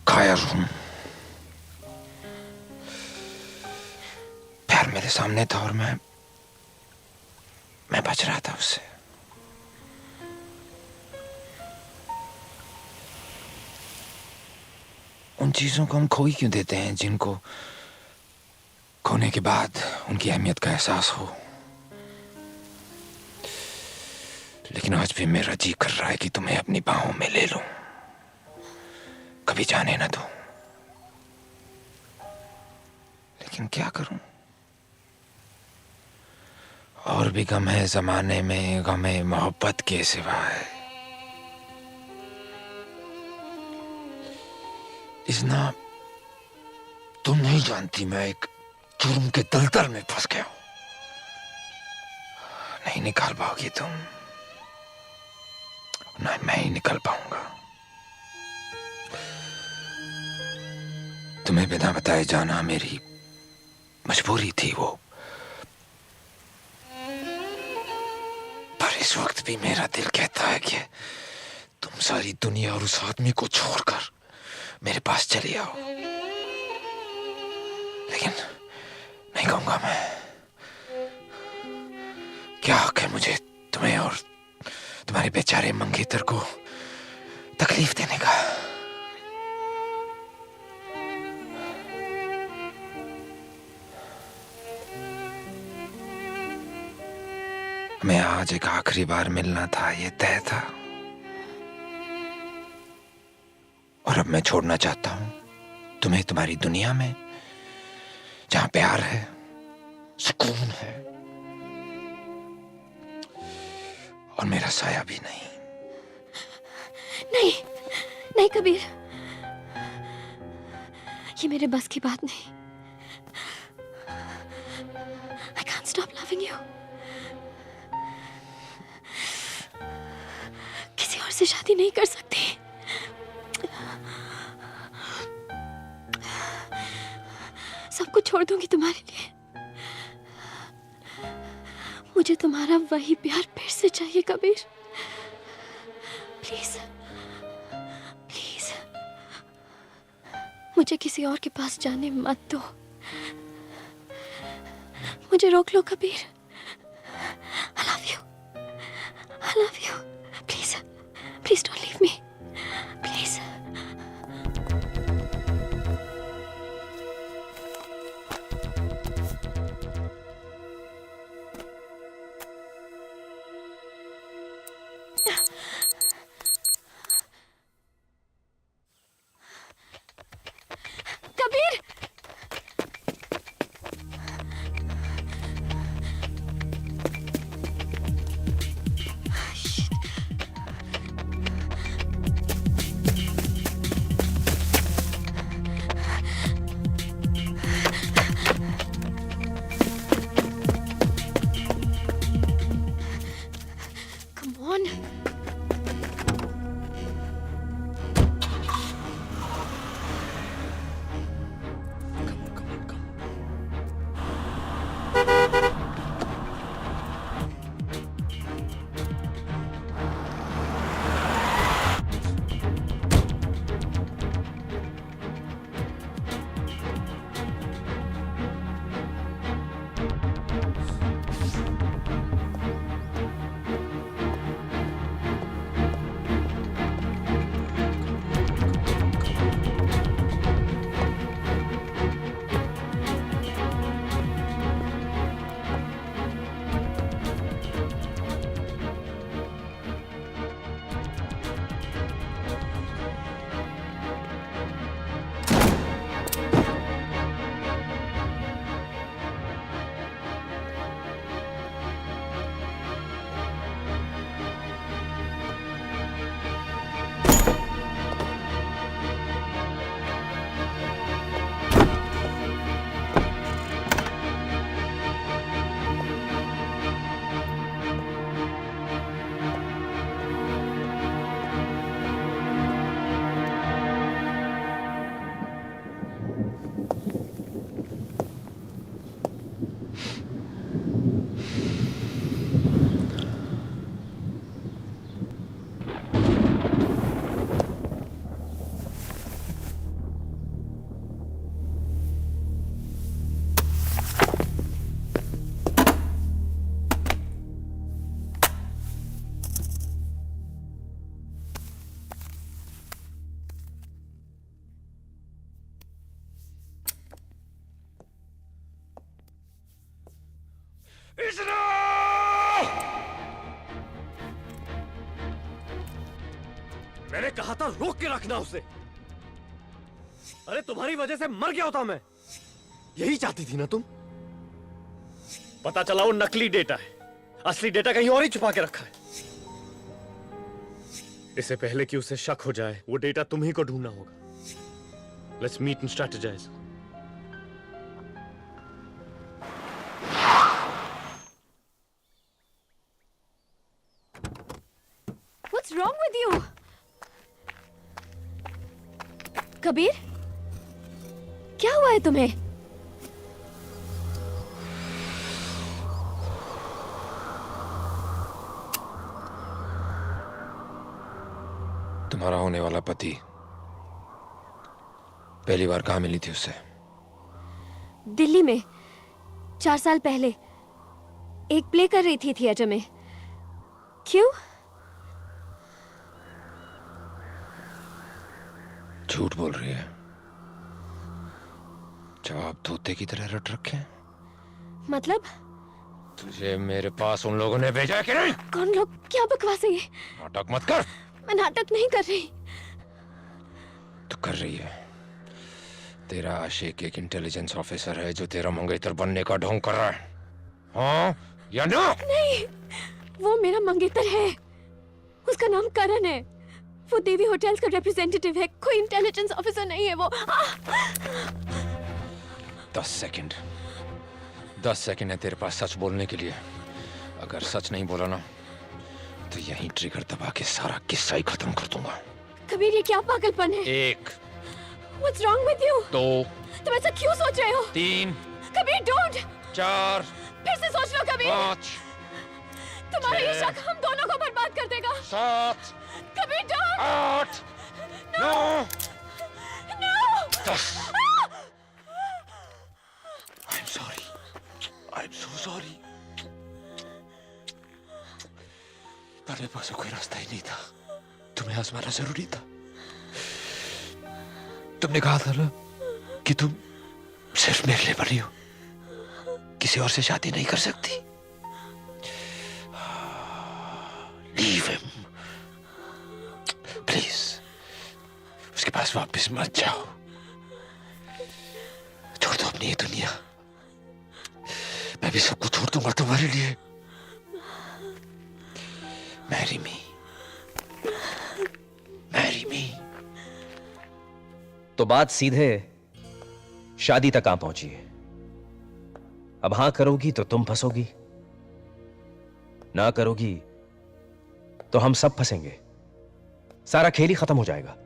कायर हूं। प्यार मेरे सामने था और मैं बच रहा था उससे। उन चीजों को हम खो ही क्यों देते हैं जिनको खोने के बाद उनकी अहमियत का एहसास हो। लेकिन आज भी मेरा जी कर रहा है कि तुम्हें अपनी बाहों में ले लूं, कभी जाने न दूं। लेकिन क्या करूं, और भी गम है जमाने में, गम है मोहब्बत के सिवाय। इज़ना, तुम नहीं जानती मैं एक जुर्म के दलदल में फंस गया हूं। नहीं निकाल पाओगी तुम, ना मैं ही निकल पाऊंगा। तुम्हें बिना बताए जाना मेरी मजबूरी थी वो, पर इस वक्त भी मेरा दिल कहता है कि तुम सारी दुनिया और उस आदमी को छोड़कर मेरे पास चली आओ। लेकिन नहीं कहूंगा मैं। क्या हक है मुझे तुम्हें और तुम्हारे बेचारे मंगेतर को तकलीफ देने का। मैं आज एक आखिरी बार मिलना था, ये तय था। और अब मैं छोड़ना चाहता हूं तुम्हें तुम्हारी दुनिया में, जहां प्यार है, सुकून है और मेरा साया भी नहीं। नहीं, नहीं कबीर, ये मेरे बस की बात नहीं। I can't stop loving you. किसी और से शादी नहीं कर सकती। सब कुछ छोड़ दूंगी तुम्हारे लिए। मुझे तुम्हारा वही प्यार फिर से चाहिए कबीर। प्लीज प्लीज मुझे किसी और के पास जाने मत दो। मुझे रोक लो Kabir. I love you. I love you. Please, please don't leave me. Please. Kabir! Come on. मैंने कहा था रोक के रखना उसे। अरे तुम्हारी वजह से मर गया होता मैं। यही चाहती थी ना तुम? पता चला वो नकली डेटा है, असली डेटा कहीं और ही छुपा के रखा है। इससे पहले कि उसे शक हो जाए वो डेटा तुम ही को ढूंढना होगा। Let's meet and strategize. What's wrong with you? Kabir, क्या हुआ है तुम्हें? तुम्हारा होने वाला पति पहली बार कहाँ मिली थी उससे? दिल्ली में 4 साल पहले एक प्ले कर रही थी थिएटर में। क्यों? झूठ बोल रही है। जवाब तोते की तरह रट रखे हैं। मतलब? तुझे मेरे पास उन लोगों ने भेजा है कि नहीं? कौन लोग? क्या बकवास है ये? नाटक मत कर। मैं नाटक नहीं कर रही। तो कर रही है। तेरा आशिक एक इंटेलिजेंस ऑफिसर है जो तेरा मंगेतर बनने का ढोंग कर रहा है। हाँ या ना? नहीं, वो मेरा मंगेतर है। उसका नाम करण है। वो देवी होटल्स का रिप्रेजेंटेटिव है, कोई इंटेलिजेंस ऑफिसर नहीं है वो। 10 सेकंड 10 सेकंड है तेरे पास सच बोलने के लिए। अगर सच नहीं बोला ना तो यहीं ट्रिगर दबा के सारा किस्सा ही खत्म कर दूंगा। कबीर, ये क्या पागलपन है? 1 What's wrong with you? 2 तुम ऐसा क्यों सोच रहे हो? 3 कबीर, don't! 4 फिर से सोच लो कबीर। 5 तुम्हारा ये शक हम दोनों को बर्बाद कर देगा। 7 कबीर डॉन 8 9 10 I'm sorry पर मेरे पास कोई रास्ता ही नहीं था। तुम्हें आजमाना जरूरी था। तुमने कहा था ना कि तुम सिर्फ मेरे लिए बनी हो, किसी और से शादी नहीं कर सकती। लीव हिम प्लीज, उसके पास वापस मत जाओ। छोड़ दो अपनी ये दुनिया, मैं भी सब कुछ छोड़ दूंगा तुम्हारे लिए। Marry me, marry me. तो बात सीधे शादी तक आ पहुंची है। अब हां करोगी तो तुम फंसोगी, ना करोगी तो हम सब फंसेंगे। सारा खेल ही खत्म हो जाएगा।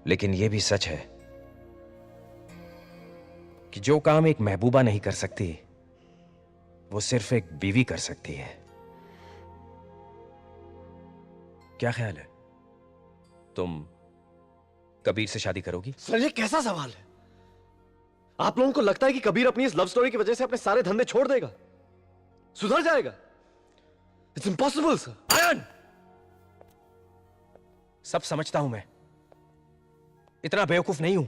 लेकिन यह भी सच है कि जो काम एक महबूबा नहीं कर सकती, वो सिर्फ एक बीवी कर सकती है। क्या ख्याल है, तुम कबीर से शादी करोगी? सर ये कैसा सवाल है? आप लोगों को लगता है कि कबीर अपनी इस लव स्टोरी की वजह से अपने सारे धंधे छोड़ देगा, सुधर जाएगा? It's impossible sir. आयन, सब समझता हूं मैं, इतना बेवकूफ नहीं हूं।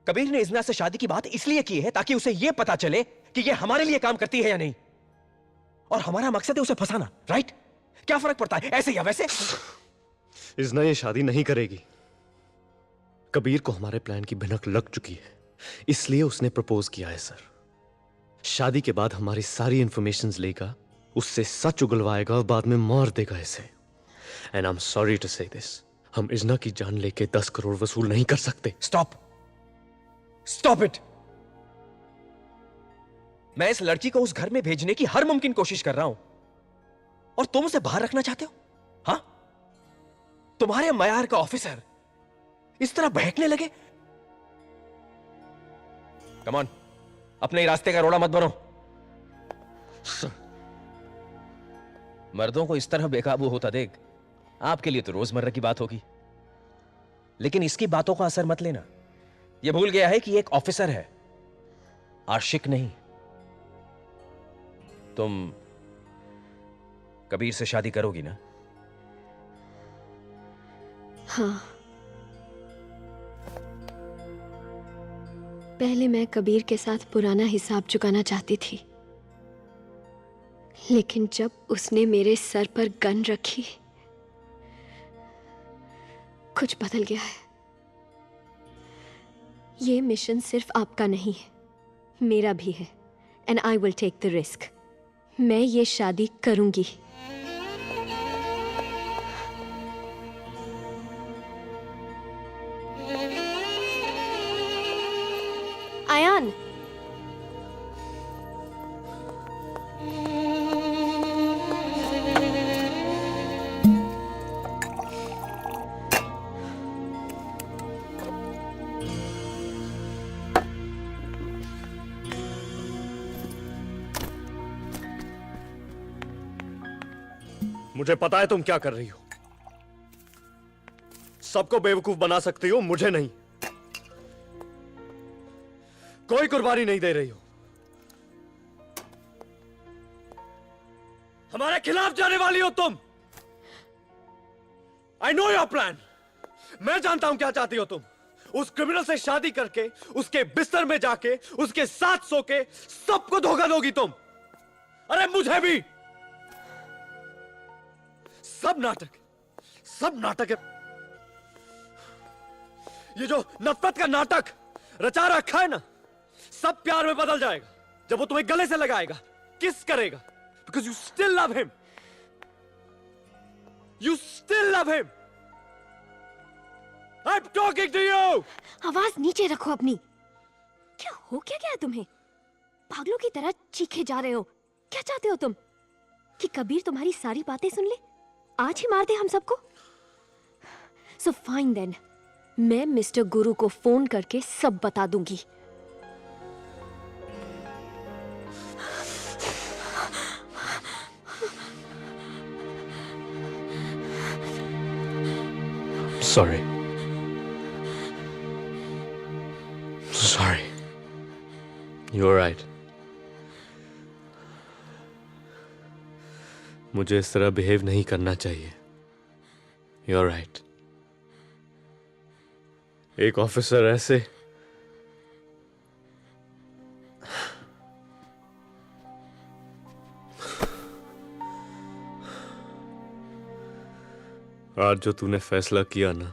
कबीर ने इज़ना से शादी की बात इसलिए की है ताकि उसे यह पता चले कि यह हमारे लिए काम करती है या नहीं, और हमारा मकसद है उसे फंसाना। राइट? क्या फर्क पड़ता है, ऐसे या वैसे? इज़ना ये शादी नहीं करेगी। कबीर को हमारे प्लान की भनक लग चुकी है, इसलिए उसने प्रपोज किया है सर। शादी के बाद हमारी सारी इंफॉर्मेशन लेगा, उससे सच उगलवाएगा और बाद में मार देगा इसे। And I am sorry to say this, हम इज़ना की जान लेके 10 करोड़ वसूल नहीं कर सकते। Stop it. मैं इस लड़की को उस घर में भेजने की हर मुमकिन कोशिश कर रहा हूं, और तुम उसे बाहर रखना चाहते हो? हां, तुम्हारे मयार का ऑफिसर इस तरह बहकने लगे? कम ऑन, अपने ही रास्ते का रोड़ा मत बनो। मर्दों को इस तरह बेकाबू होता देख आपके लिए तो रोजमर्रा की बात होगी, लेकिन इसकी बातों का असर मत लेना। यह भूल गया है कि एक ऑफिसर है, आशिक नहीं। तुम कबीर से शादी करोगी ना? हाँ, पहले मैं कबीर के साथ पुराना हिसाब चुकाना चाहती थी, लेकिन जब उसने मेरे सर पर गन रखी, कुछ बदल गया है। ये मिशन सिर्फ आपका नहीं है, मेरा भी है। And I will take the risk. मैं ये शादी करूंगी। आयान, मुझे पता है तुम क्या कर रही हो। सबको बेवकूफ बना सकती हो, मुझे नहीं। कोई कुर्बानी नहीं दे रही हो, हमारे खिलाफ जाने वाली हो तुम। I know your plan. मैं जानता हूं क्या चाहती हो तुम। उस क्रिमिनल से शादी करके, उसके बिस्तर में जाके, उसके साथ सो के सबको धोखा दोगी तुम। अरे मुझे भी। सब नाटक है। ये जो नफरत का नाटक रचा रखा है ना, सब प्यार में बदल जाएगा जब वो तुम्हें गले से लगाएगा, किस करेगा। Because you still love him. You still love him. I am talking to you. आवाज नीचे रखो अपनी। क्या हो क्या गया तुम्हें? पागलों की तरह चीखे जा रहे हो। क्या चाहते हो तुम? कि कबीर तुम्हारी सारी बातें सुन ले, आज ही मार दे हम सबको? सो फाइन देन, मैं मिस्टर गुरु को फोन करके सब बता दूंगी। Sorry. Sorry. You're right. मुझे इस तरह बिहेव नहीं करना चाहिए. You're right. एक ऑफिसर ऐसे आज जो तूने फैसला किया ना,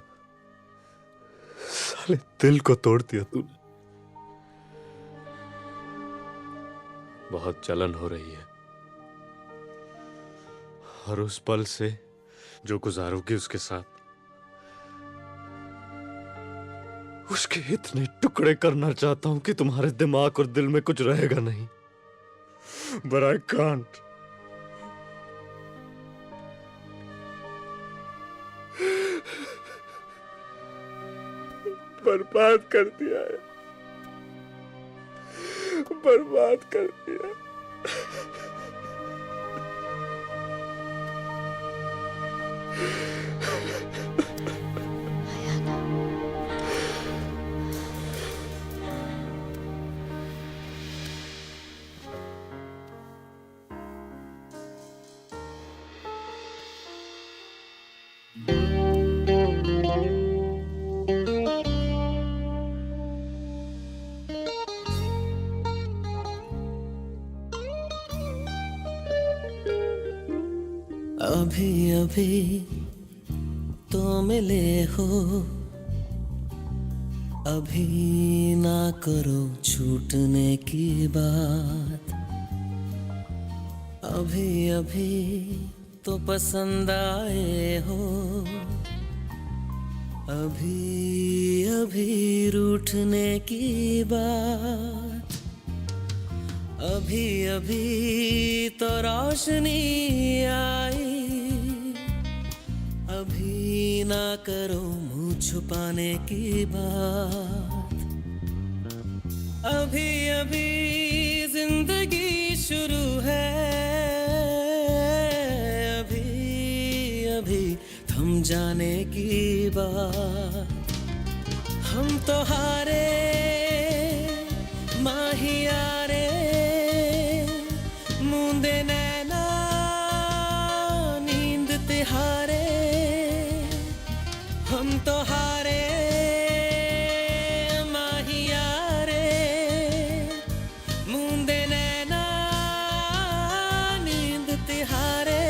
साले दिल को तोड़ दिया तूने. बहुत जलन हो रही है और उस पल से जो गुजारोगी उसके साथ, उसके इतने टुकड़े करना चाहता हूं कि तुम्हारे दिमाग और दिल में कुछ रहेगा नहीं. But I can't. बर्बाद कर दिया है, बर्बाद कर दिया. अभी अभी तो मिले हो, अभी ना करो छूटने की बात. अभी अभी तो पसंद आए हो, अभी अभी रूठने की बात. अभी अभी तो रोशनी आई, अभी ना करो मुंह छुपाने की बात. अभी अभी जिंदगी शुरू है, अभी अभी थम जाने की बात. हम तो हारे माहियारे, मूंदे नैना नींद तिहारे. हम तो हारे माहियारे, मूंदे नैना नींद तिहारे.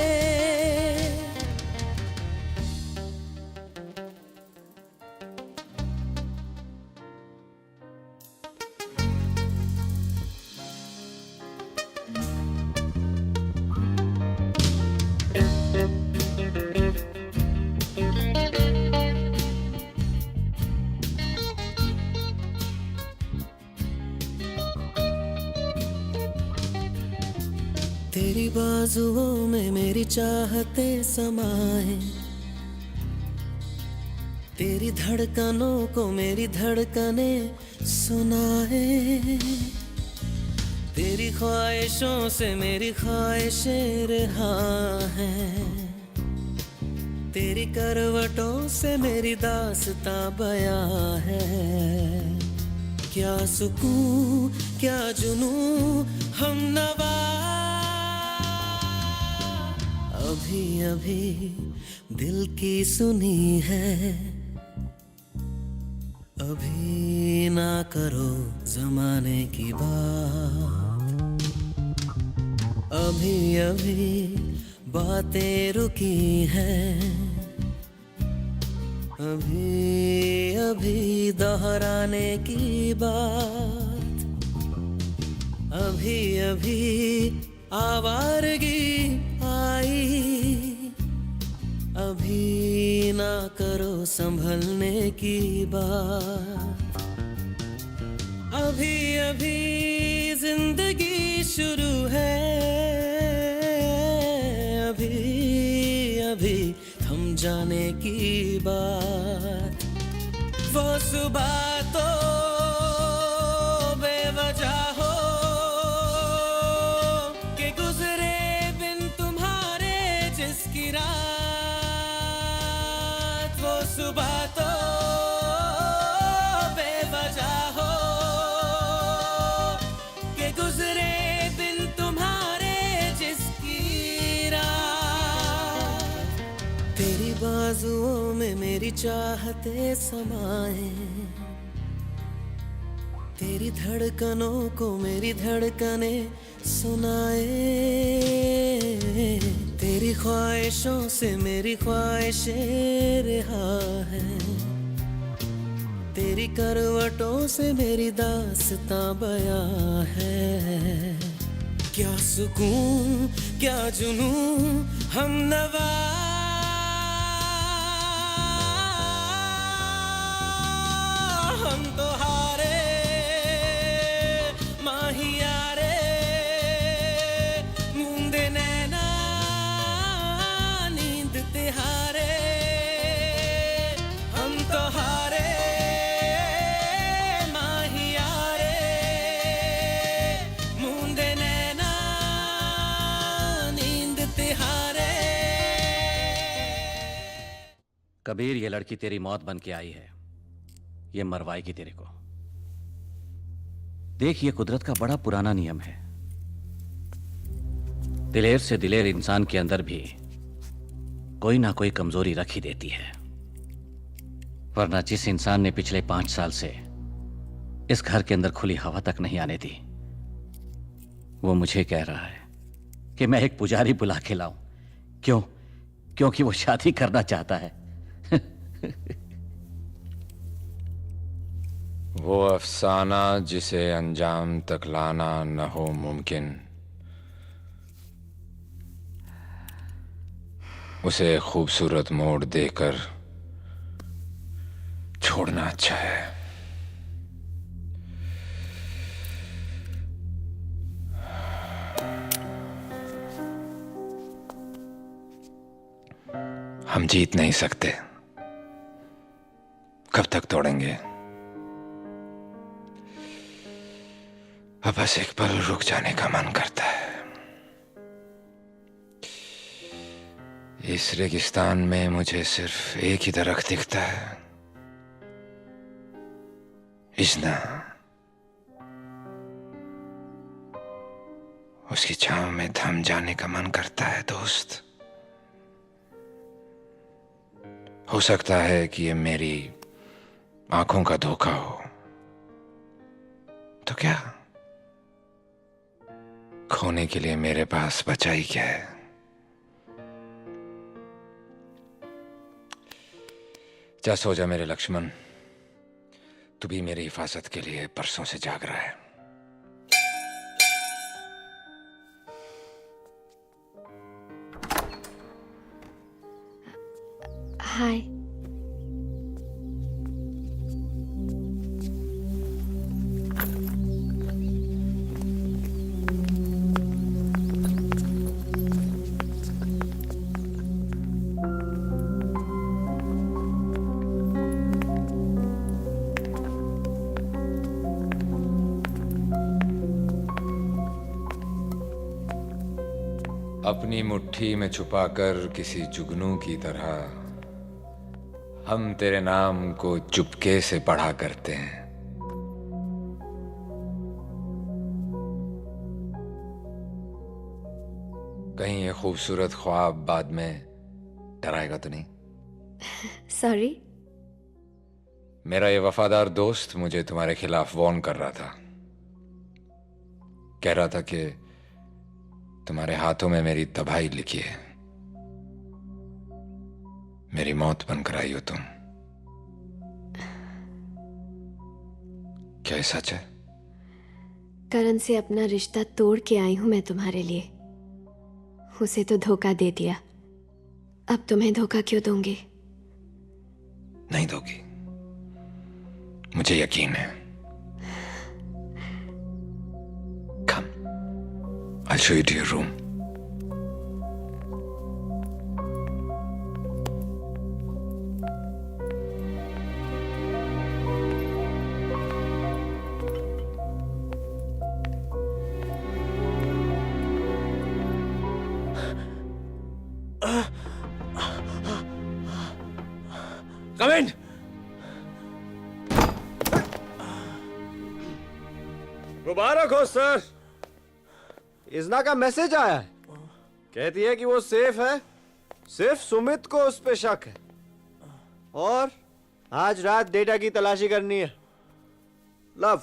तेरी बाजुओं में मेरी चाहते समाए, तेरी धड़कनों को मेरी धड़कने सुनाए. तेरी ख्वाहिशों से मेरी ख्वाहिशें रिहा हैं, तेरी करवटों से मेरी दास्तां बयां है. क्या सुकून क्या जुनून हम नवा. अभी अभी दिल की सुनी है, अभी ना करो जमाने की बात. अभी अभी बातें रुकी हैं, अभी अभी दोहराने की बात. अभी अभी आवारगी आई, अभी ना करो संभलने की बात. अभी अभी जिंदगी शुरू है, अभी अभी थम जाने की बात. वो सुबह तो बेवजह हो के गुजरे बिन तुम्हारे जिसकी रात. वो सुबह चाहते समाए, तेरी धड़कनों को मेरी धड़कने सुनाए, तेरी ख्वाहिशों से मेरी ख्वाहिशें रिहा है, तेरी करवटों से मेरी दास्तां बयां है। क्या सुकून क्या जुनून हम नवा, हम तो हारे माहियारे, मूंदे नैना नींद तिहारे, हम तो हारे माहियारे, मूंदे नैना नींद तिहारे। कबीर, ये लड़की तेरी मौत बन के आई है, ये मरवाएगी तेरे को। देख, ये कुदरत का बड़ा पुराना नियम है। दिलेर से दिलेर इंसान के अंदर भी कोई ना कोई कमजोरी रख ही देती है, वरना जिस इंसान ने पिछले 5 साल से इस घर के अंदर खुली हवा तक नहीं आने दी, वो मुझे कह रहा है कि मैं एक पुजारी बुला के लाऊं। क्यों? क्योंकि वो शादी करना चाहता है। वो अफसाना जिसे अंजाम तक लाना न हो मुमकिन, उसे खूबसूरत मोड़ देकर छोड़ना अच्छा है। हम जीत नहीं सकते, कब तक तोड़ेंगे? अब बस एक पल रुक जाने का मन करता है। इस रेगिस्तान में मुझे सिर्फ एक ही दरख्त दिखता है, इजना। उसकी छांव में थम जाने का मन करता है दोस्त। हो सकता है कि ये मेरी आंखों का धोखा हो, तो क्या? खोने के लिए मेरे पास बचा ही क्या है? जा सो जा मेरे लक्ष्मण, तू भी मेरी हिफाजत के लिए परसों से जाग रहा है। हाय। अपनी मुट्ठी में छुपाकर किसी जुगनू की तरह हम तेरे नाम को चुपके से पढ़ा करते हैं। कहीं ये खूबसूरत ख्वाब बाद में डराएगा तो नहीं? सॉरी। मेरा ये वफादार दोस्त मुझे तुम्हारे खिलाफ वार्न कर रहा था। कह रहा था कि तुम्हारे हाथों में मेरी तबाही लिखी है, मेरी मौत बनकर आई हो तुम। क्या ये सच है? करण से अपना रिश्ता तोड़ के आई हूं मैं तुम्हारे लिए। उसे तो धोखा दे दिया, अब तुम्हें धोखा क्यों दूंगी? नहीं दोगी, मुझे यकीन है। Come, I'll show you to your room. Come in. मुबारक हो सर। इजना का मैसेज आया है, कहती है कि वो सेफ है, सिर्फ सुमित को उस पे शक है। और आज रात डेटा की तलाशी करनी है। Love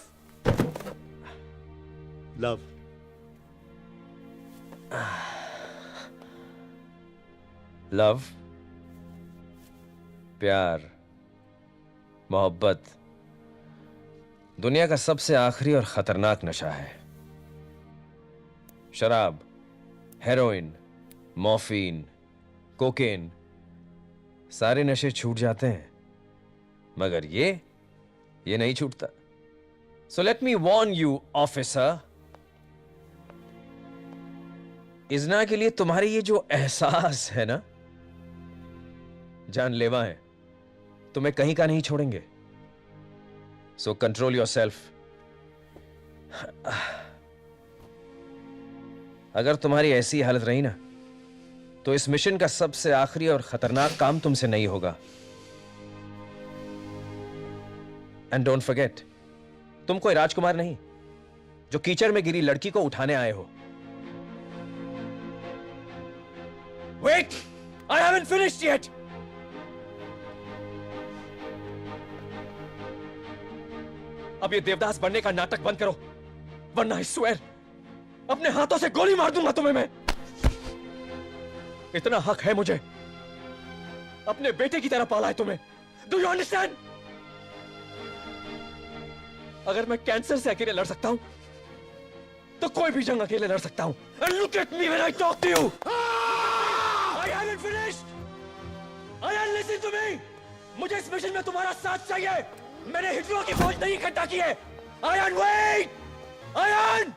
love. लव, प्यार, मोहब्बत दुनिया का सबसे आखिरी और खतरनाक नशा है। शराब, हेरोइन, मॉर्फिन, कोकेन, सारे नशे छूट जाते हैं, मगर ये नहीं छूटता। So let me warn you officer, Izna के लिए तुम्हारे ये जो एहसास है ना, जानलेवा है, तुम्हें कहीं का नहीं छोड़ेंगे। So control yourself. अगर तुम्हारी ऐसी हालत रही ना, तो इस मिशन का सबसे आखिरी और खतरनाक काम तुमसे नहीं होगा। एंड डोंट फॉरगेट, तुम कोई राजकुमार नहीं जो कीचड़ में गिरी लड़की को उठाने आए हो। Wait, I haven't finished yet. अब ये देवदास बनने का नाटक बंद करो, वरना आई स्वेयर अपने हाथों से गोली मार दूंगा तुम्हें मैं। इतना हक है मुझे, अपने बेटे की तरह पाला है तुम्हें। Do you understand? अगर मैं कैंसर से अकेले लड़ सकता हूं, तो कोई भी जंग अकेले लड़ सकता हूं। And look at me when I talk to you. I haven't finished. Ayan, listen to me. मुझे इस मिशन में तुम्हारा साथ चाहिए। मैंने हिटलर की फौज नहीं इकट्ठा की है। Ayan, wait. Ayan.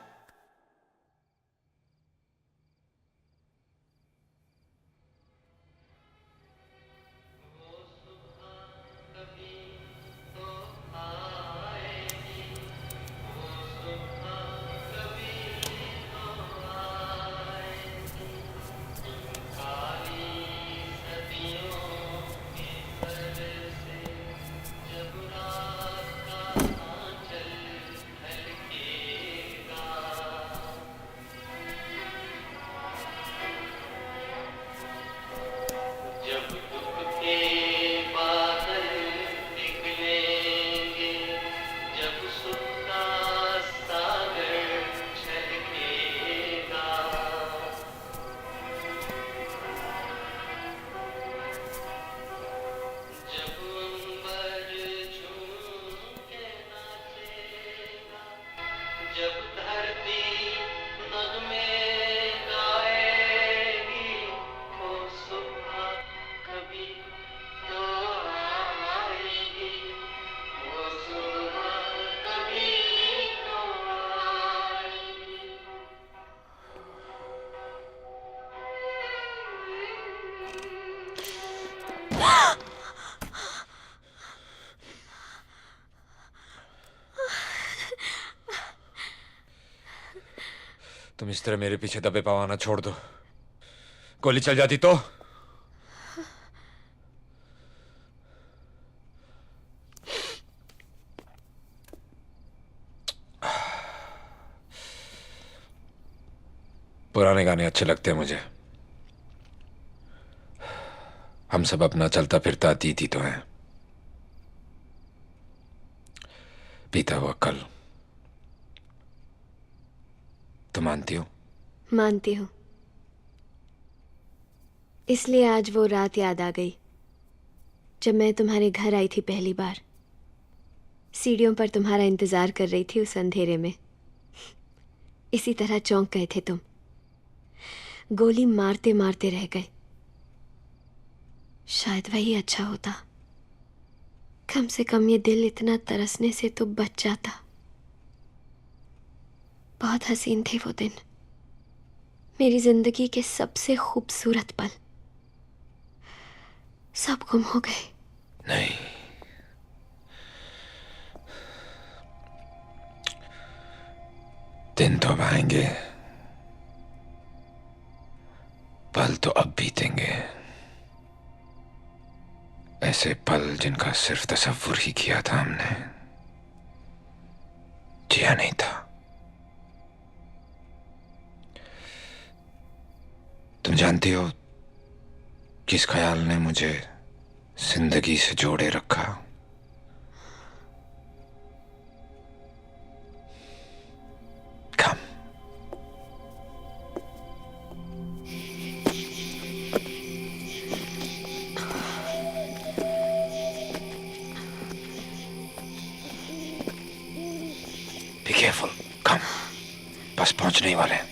तुम इस तरह मेरे पीछे दबे पवाना छोड़ दो, गोली चल जाती तो। पुराने गाने अच्छे लगते हैं मुझे। हम सब अपना चलता फिरता अतीत ही तो हैं। बीता हुआ कल। तुम मानती हो? मानती हूँ। इसलिए आज वो रात याद आ गई जब मैं तुम्हारे घर आई थी पहली बार। सीढ़ियों पर तुम्हारा इंतजार कर रही थी उस अंधेरे में। इसी तरह चौंक गए थे तुम। गोली मारते मारते रह गए। शायद वही अच्छा होता। कम से कम ये दिल इतना तरसने से तो बच जाता। बहुत हसीन थे वो दिन। मेरी जिंदगी के सबसे खूबसूरत पल सब गुम हो गए। नहीं, दिन तो अब आएंगे, पल तो अब बीतेंगे। ऐसे पल जिनका सिर्फ तसव्वुर ही किया था हमने, जिया नहीं था। तुम जानती हो किस ख्याल ने मुझे जिंदगी से जोड़े रखा। कम। Be careful. कम। बस पहुंचने ही वाले हैं।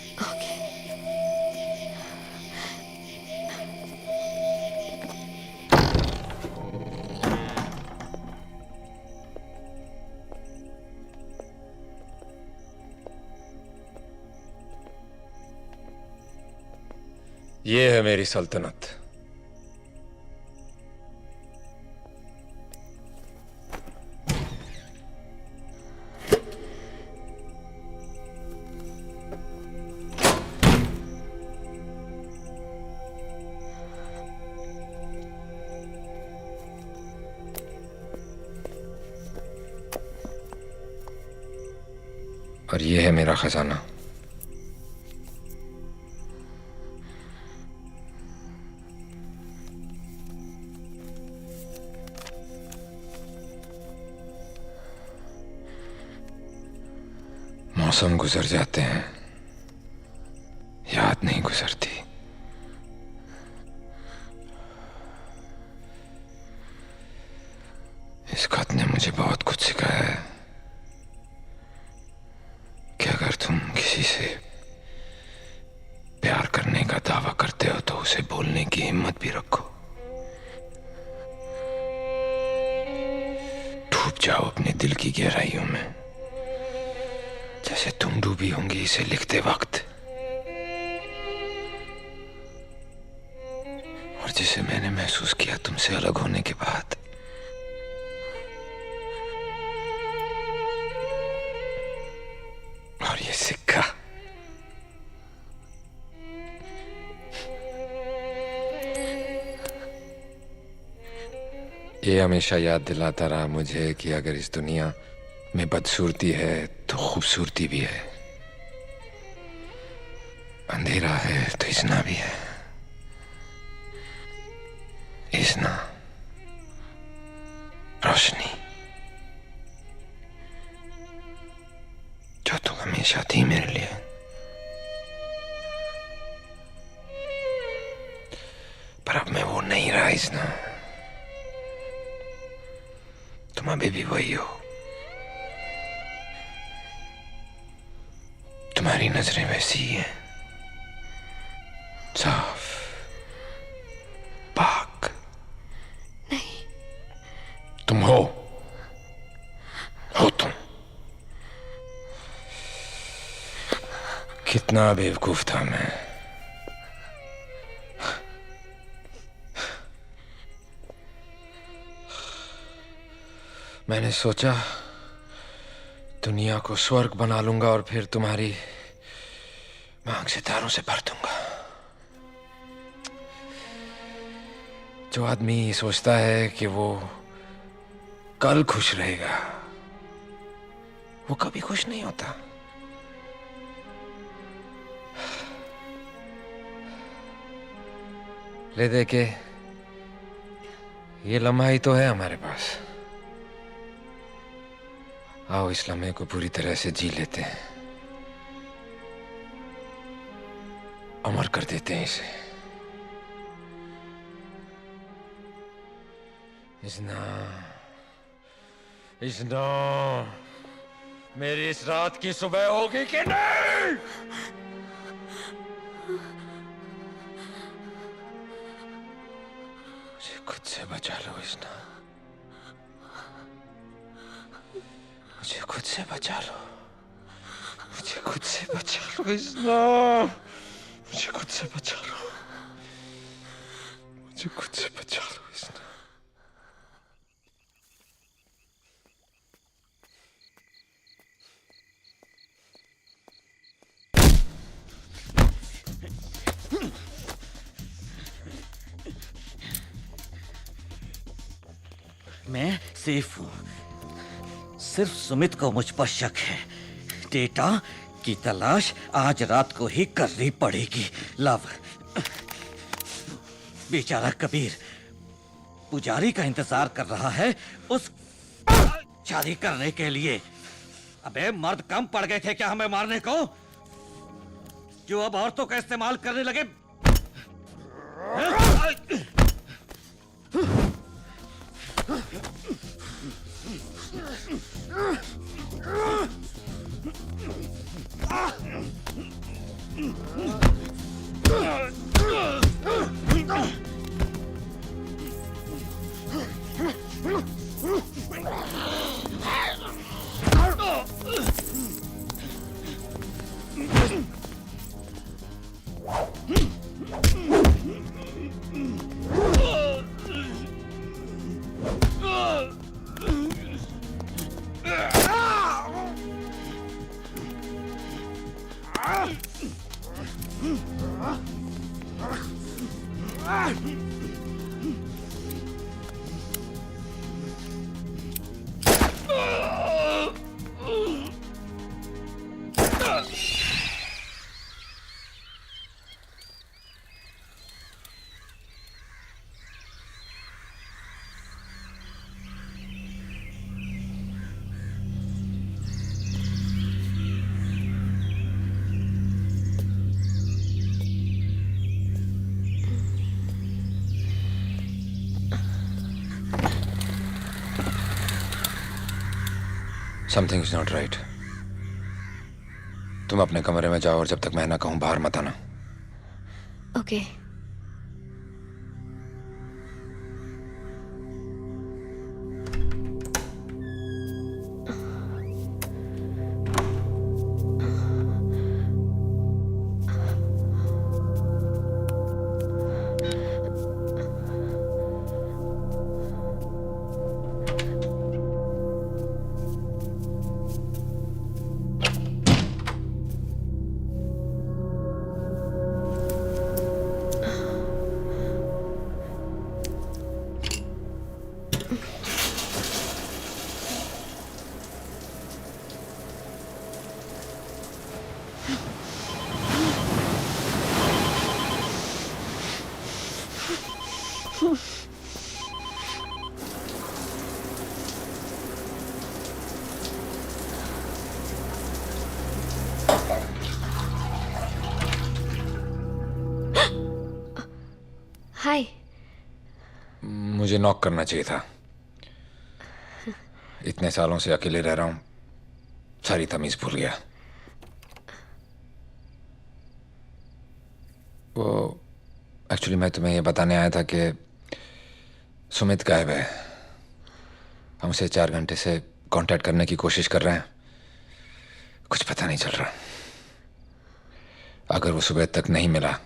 ये है मेरी सल्तनत। और ये है मेरा खजाना। मौसम गुजर जाते हैं, याद नहीं गुजरती। इस खत ने मुझे बहुत कुछ सिखाया है कि अगर तुम किसी से प्यार करने का दावा करते हो तो उसे बोलने की हिम्मत भी रखो। डूब जाओ अपने दिल की गहराइयों में, जैसे तुम डूबी होंगी इसे लिखते वक्त, और जिसे मैंने महसूस किया तुमसे अलग होने के बाद। और ये सिक्का, ये हमेशा याद दिलाता रहा मुझे कि अगर इस दुनिया में बदसूरती है तो खूबसूरती भी है, अंधेरा है तो इजना भी है। इजना, रोशनी, जो तुम हमेशा थी मेरे लिए। पर अब मैं वो नहीं रहा इजना, तुम अभी भी वही हो। तुम्हारी नजरें वैसी ही हैं, साफ, पाक। नहीं, तुम हो तुम। कितना बेवकूफ था मैं। मैंने सोचा दुनिया को स्वर्ग बना लूंगा और फिर तुम्हारी मांग सितारों से भर दूंगा। जो आदमी सोचता है कि वो कल खुश रहेगा, वो कभी खुश नहीं होता। ले दे के ये लम्हा ही तो है हमारे पास। आओ इस लम्हे को पूरी तरह से जी लेते हैं, अमर कर देते हैं इसे। इजना, इजना, मेरी इस रात की सुबह होगी कि नहीं? मुझे खुद से बचा लो इजना, मुझे खुद से बचा लो, मुझे खुद से बचा लो इजना, मुझे खुद से बचा लो, मुझे खुद से बचा लो इजना। मैं सेफ हूं, सिर्फ सुमित को मुझ पर शक है। डेटा की तलाश आज रात को ही करनी पड़ेगी। लव, बेचारा कबीर पुजारी का इंतजार कर रहा है उस शादी करने के लिए। अबे मर्द कम पड़ गए थे क्या हमें मारने को, जो अब औरतों का इस्तेमाल करने लगे? Something is not right. तुम अपने कमरे में जाओ और जब तक मैं ना कहूं बाहर मत आना। ओके। हाय। मुझे नॉक करना चाहिए था। इतने सालों से अकेले रह रहा हूं, सारी तमीज भूल गया। वो एक्चुअली मैं तुम्हें ये बताने आया था कि सुमित गायब है। हम उसे 4 घंटे से कांटेक्ट करने की कोशिश कर रहे हैं, कुछ पता नहीं चल रहा। अगर वो सुबह तक नहीं मिला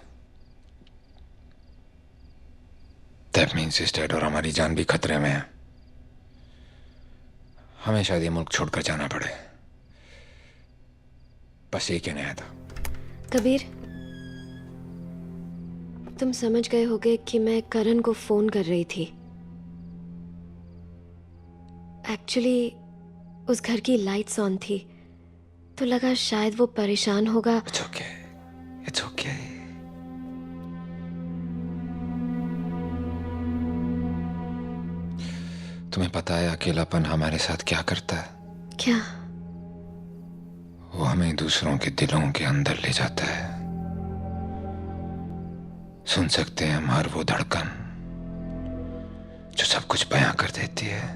दैट मीन्स इज डेड और हमारी जान भी खतरे में है। हमें शायद ये मुल्क छोड़कर जाना पड़े। बस ये कहने आया था। कबीर, तुम समझ गए होगे कि मैं करण को फोन कर रही थी। एक्चुअली उस घर की लाइट्स ऑन थी तो लगा शायद वो परेशान होगा। It's okay. It's okay. तुम्हें पता है अकेलापन हमारे साथ क्या करता है? क्या? वो हमें दूसरों के दिलों के अंदर ले जाता है। सुन सकते हैं हम हर वो धड़कन जो सब कुछ बयां कर देती है,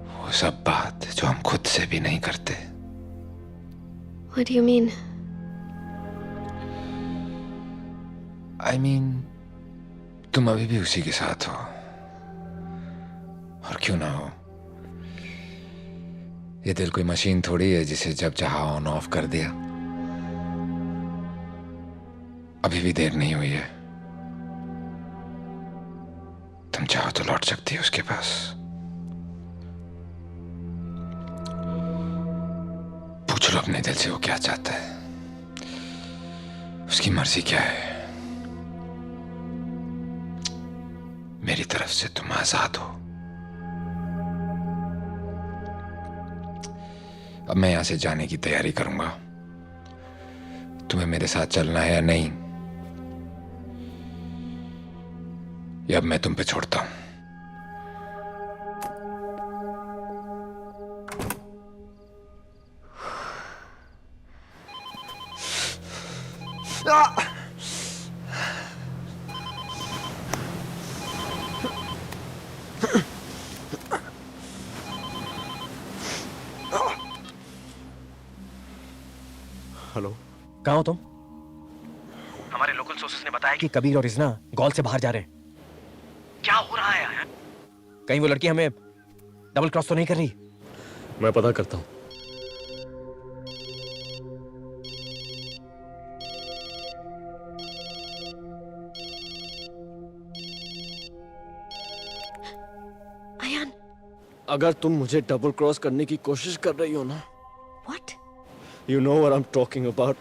वो सब बात जो हम खुद से भी नहीं करते। What do you mean? I mean, तुम अभी भी उसी के साथ हो, और क्यों ना हो। ये दिल कोई मशीन थोड़ी है जिसे जब चाहा ऑन ऑफ कर दिया। अभी भी देर नहीं हुई है, तुम चाहो तो लौट सकती हो उसके पास। पूछ लो अपने दिल से वो क्या चाहता है, उसकी मर्जी क्या है। मेरी तरफ से तुम आजाद हो। अब मैं यहां से जाने की तैयारी करूंगा। तुम्हें मेरे साथ चलना है या नहीं, ये अब मैं तुम पे छोड़ता हूं। हेलो, कहाँ हो तुम? हमारे लोकल सोर्सेस ने बताया कि कबीर और इजना गॉल से बाहर जा रहे हैं। क्या हो रहा है? कहीं वो लड़की हमें डबल क्रॉस तो नहीं कर रही? मैं पता करता हूं। अयान, अगर तुम मुझे डबल क्रॉस करने की कोशिश कर रही हो ना, what? you know what I'm talking about.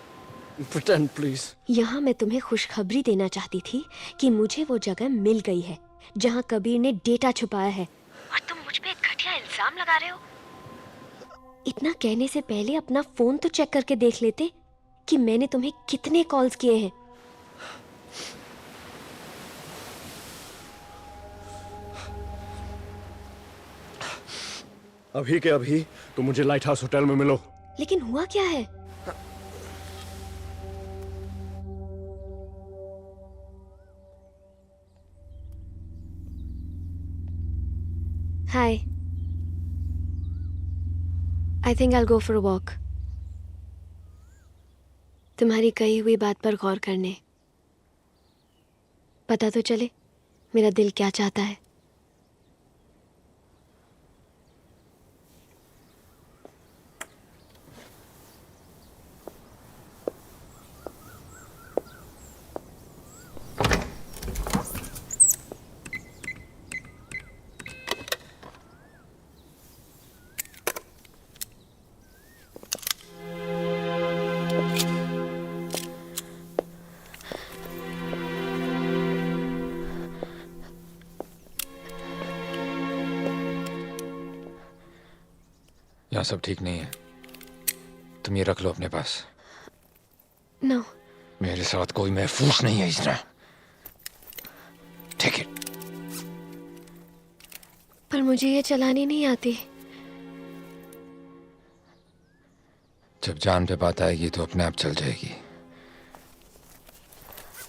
Pretend, please. यहाँ मैं तुम्हें खुशखबरी देना चाहती थी कि मुझे वो जगह मिल गई है जहाँ कबीर ने डेटा छुपाया है, और तुम मुझ पे घटिया इल्जाम लगा रहे हो। इतना कहने से पहले अपना फोन तो चेक करके देख लेते कि मैंने तुम्हें कितने कॉल्स किए हैं। अभी के अभी तुम मुझे लाइट हाउस होटल में मिलो। लेकिन हुआ क्या है? Hi, I think I go for a walk. तुम्हारी कही हुई बात पर गौर करने। पता तो चले मेरा दिल क्या चाहता है। यहाँ सब ठीक नहीं है, तुम ये रख लो अपने पास। नो, मेरे साथ कोई महफूज नहीं है इतना। Take it. पर मुझे ये चलानी नहीं आती। जब जान पे बात आएगी तो अपने आप चल जाएगी।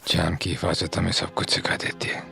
जान की हिफाजत हमें सब कुछ सिखा देती है।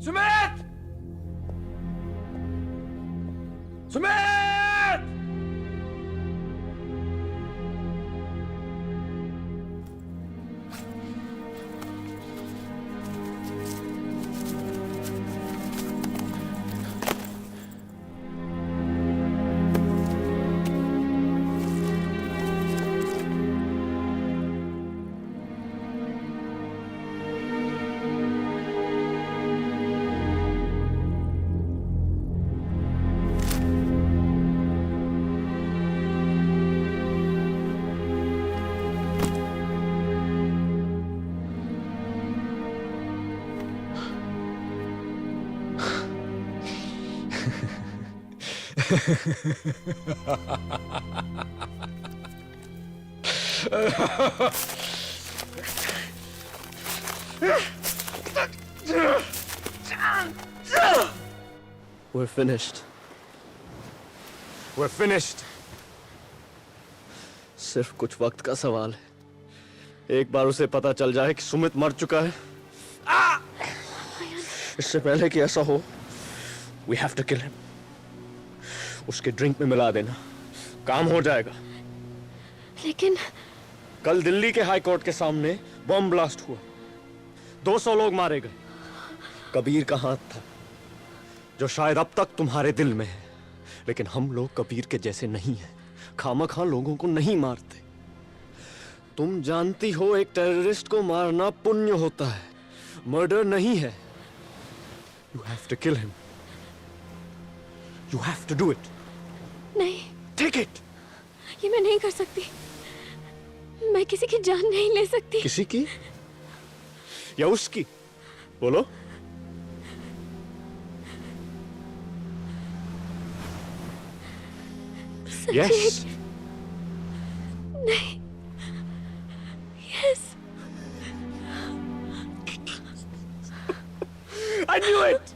Sumit! Sumit! We're finished. We're finished. सिर्फ कुछ वक्त का सवाल है। एक बार उसे पता चल जाए कि सुमित मर चुका है, इससे पहले कि ऐसा हो, we have to kill him. उसके ड्रिंक में मिला देना, काम हो जाएगा। लेकिन कल दिल्ली के हाई कोर्ट के सामने बम ब्लास्ट हुआ, 200 लोग मारे गए। कबीर का हाथ था, जो शायद अब तक तुम्हारे दिल में है। लेकिन हम लोग कबीर के जैसे नहीं हैं, खामखा लोगों को नहीं मारते। तुम जानती हो एक टेररिस्ट को मारना पुण्य होता है, मर्डर नहीं है। You have to kill him, you have to do it. नहीं, टेक इट। ये मैं नहीं कर सकती। मैं किसी की जान नहीं ले सकती। किसी की या उसकी? बोलो। यस। नहीं। यस। I knew it.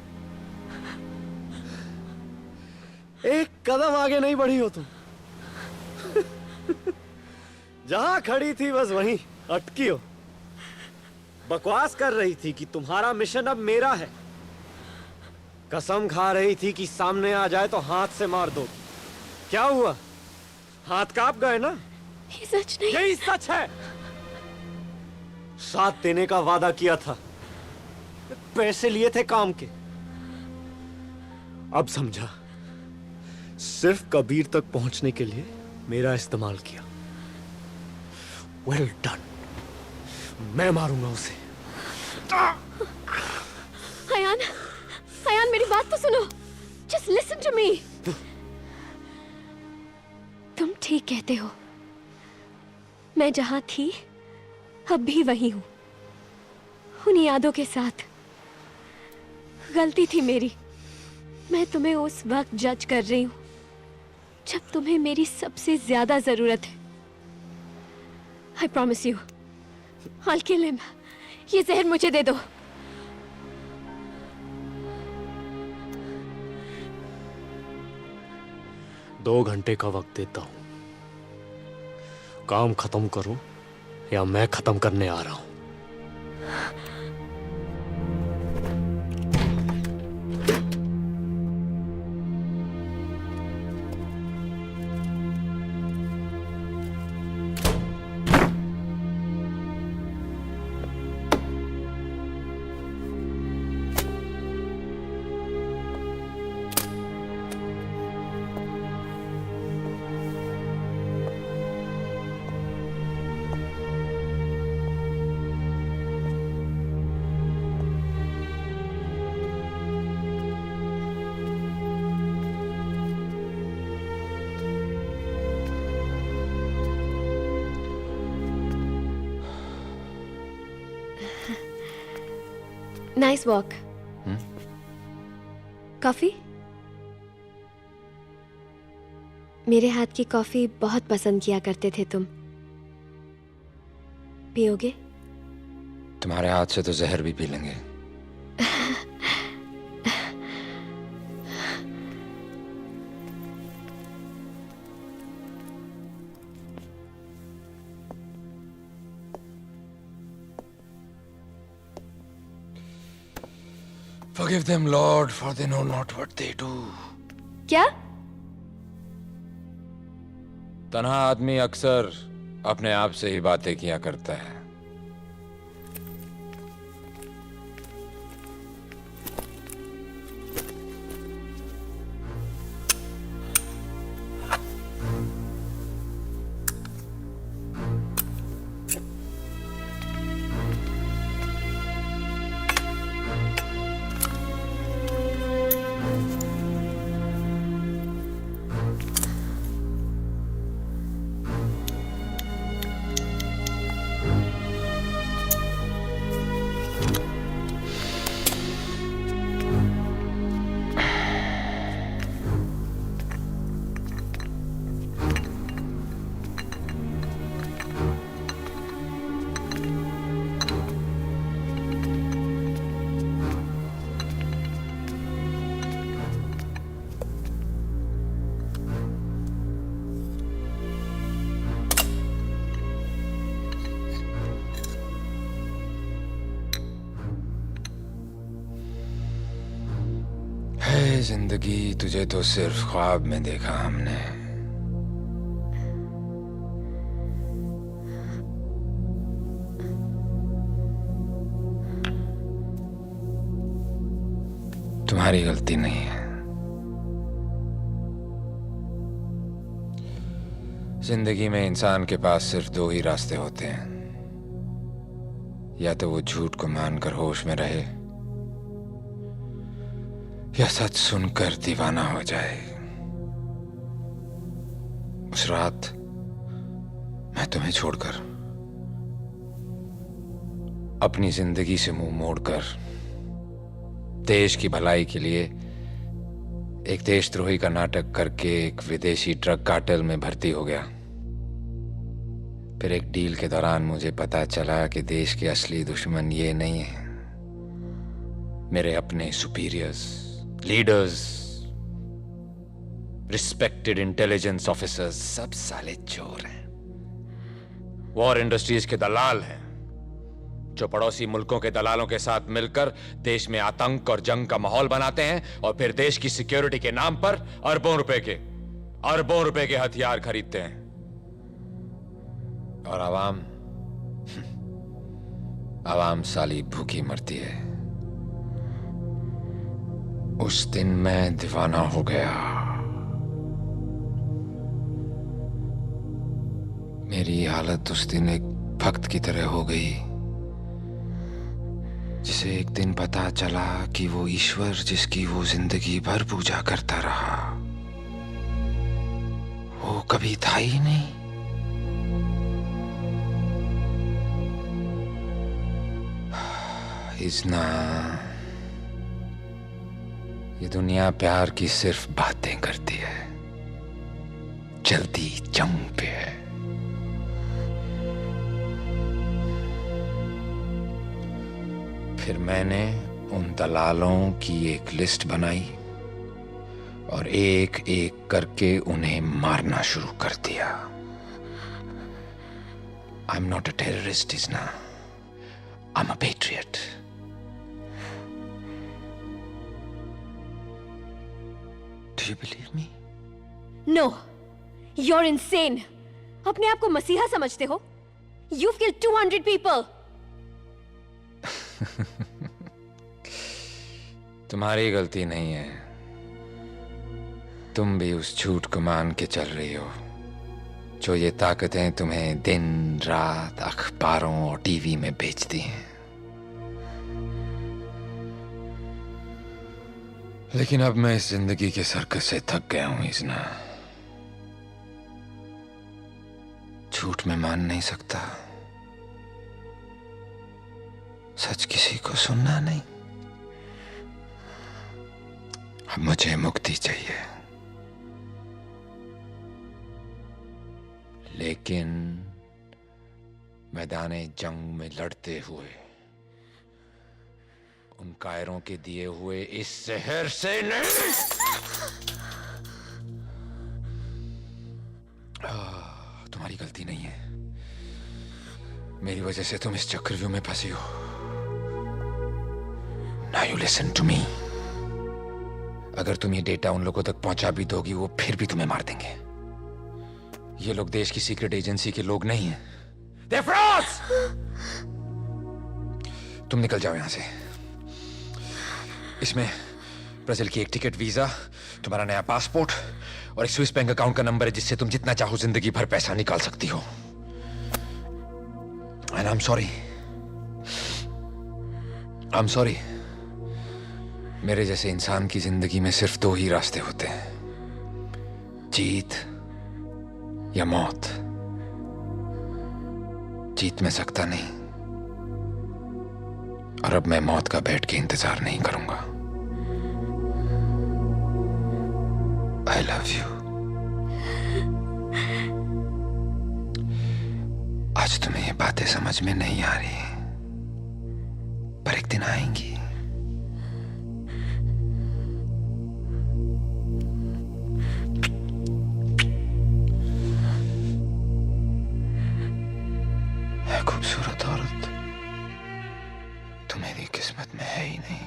एक कदम आगे नहीं बढ़ी हो तुम। जहां खड़ी थी बस वहीं अटकी हो। बकवास कर रही थी कि तुम्हारा मिशन अब मेरा है। कसम खा रही थी कि सामने आ जाए तो हाथ से मार दो। क्या हुआ? हाथ कांप गए ना? ये सच नहीं। यही सच है। साथ देने का वादा किया था, पैसे लिए थे काम के। अब समझा, सिर्फ कबीर तक पहुंचने के लिए मेरा इस्तेमाल किया। Well done. मैं मारूंगा उसे। अयान, अयान मेरी बात तो सुनो। Just listen to me. तुम ठीक कहते हो। मैं जहां थी अब भी वही हूं, उन यादों के साथ। गलती थी मेरी। मैं तुम्हें उस वक्त जज कर रही हूं जब तुम्हें मेरी सबसे ज्यादा जरूरत है। I promise you, I'll kill him. ये जहर मुझे दे दो। दो घंटे का वक्त देता हूं। काम खत्म करो या मैं खत्म करने आ रहा हूं। Nice walk. कॉफी? मेरे हाथ की कॉफी बहुत पसंद किया करते थे तुम। पियोगे? तुम्हारे हाथ से तो जहर भी पी लेंगे। Forgive them, Lord, for they know not what they do. क्या? तन्हा आदमी अक्सर अपने आप से ही बातें किया करता है। जिंदगी तुझे तो सिर्फ ख्वाब में देखा हमने। तुम्हारी गलती नहीं है। जिंदगी में इंसान के पास सिर्फ दो ही रास्ते होते हैं, या तो वो झूठ को मानकर होश में रहे या सच सुनकर दीवाना हो जाए। उस रात मैं तुम्हें छोड़कर अपनी जिंदगी से मुंह मोड़कर देश की भलाई के लिए एक देशद्रोही का नाटक करके एक विदेशी ड्रग कार्टेल में भर्ती हो गया। फिर एक डील के दौरान मुझे पता चला कि देश के असली दुश्मन ये नहीं है, मेरे अपने superiors, leaders, respected intelligence officers, सब साले चोर हैं, वॉर इंडस्ट्रीज के दलाल हैं, जो पड़ोसी मुल्कों के दलालों के साथ मिलकर देश में आतंक और जंग का माहौल बनाते हैं और फिर देश की सिक्योरिटी के नाम पर अरबों रुपए के हथियार खरीदते हैं। और आवाम साली भूखी मरती है। उस दिन मैं दीवाना हो गया। मेरी हालत उस दिन एक भक्त की तरह हो गई, जिसे एक दिन पता चला कि वो ईश्वर जिसकी वो जिंदगी भर पूजा करता रहा, वो कभी था ही नहीं। इजना, ये दुनिया प्यार की सिर्फ बातें करती है, चलती जंग पे है। फिर मैंने उन दलालों की एक लिस्ट बनाई और एक एक करके उन्हें मारना शुरू कर दिया। I am not a terrorist Izna, I am a patriot. Do you believe me? No, you're insane. अपने आप को मसीहा समझते हो? You've killed 200 people. तुम्हारी गलती नहीं है। तुम भी उस झूठ को मान के चल रही हो, जो ये ताकतें तुम्हें दिन रात अखबारों और टीवी में बेचती हैं। लेकिन अब मैं इस जिंदगी के सर्कस से थक गया हूं इजना। झूठ में मान नहीं सकता, सच किसी को सुनना नहीं। अब मुझे मुक्ति चाहिए, लेकिन मैदाने जंग में लड़ते हुए उन कायरों के दिए हुए इस शहर से नहीं। तुम्हारी गलती नहीं है, मेरी वजह से तुम इस चक्रव्यूह में फंसी हो। Now you listen to me. अगर तुम ये डेटा उन लोगों तक पहुंचा भी दोगी, वो फिर भी तुम्हें मार देंगे। ये लोग देश की सीक्रेट एजेंसी के लोग नहीं हैं। They're frauds! तुम निकल जाओ यहां से। इसमें ब्राजील की एक टिकट, वीजा, तुम्हारा नया पासपोर्ट और एक स्विस बैंक अकाउंट का नंबर है, जिससे तुम जितना चाहो जिंदगी भर पैसा निकाल सकती हो। And I'm sorry. मेरे जैसे इंसान की जिंदगी में सिर्फ दो ही रास्ते होते हैं, जीत या मौत। जीत मैं सकता नहीं, और अब मैं मौत का बैठ के इंतजार नहीं करूंगा। I love you. आज तुम्हें ये बातें समझ में नहीं आ रही, पर एक दिन आएंगी। खूबसूरत औरत तो मेरी किस्मत में है ही नहीं।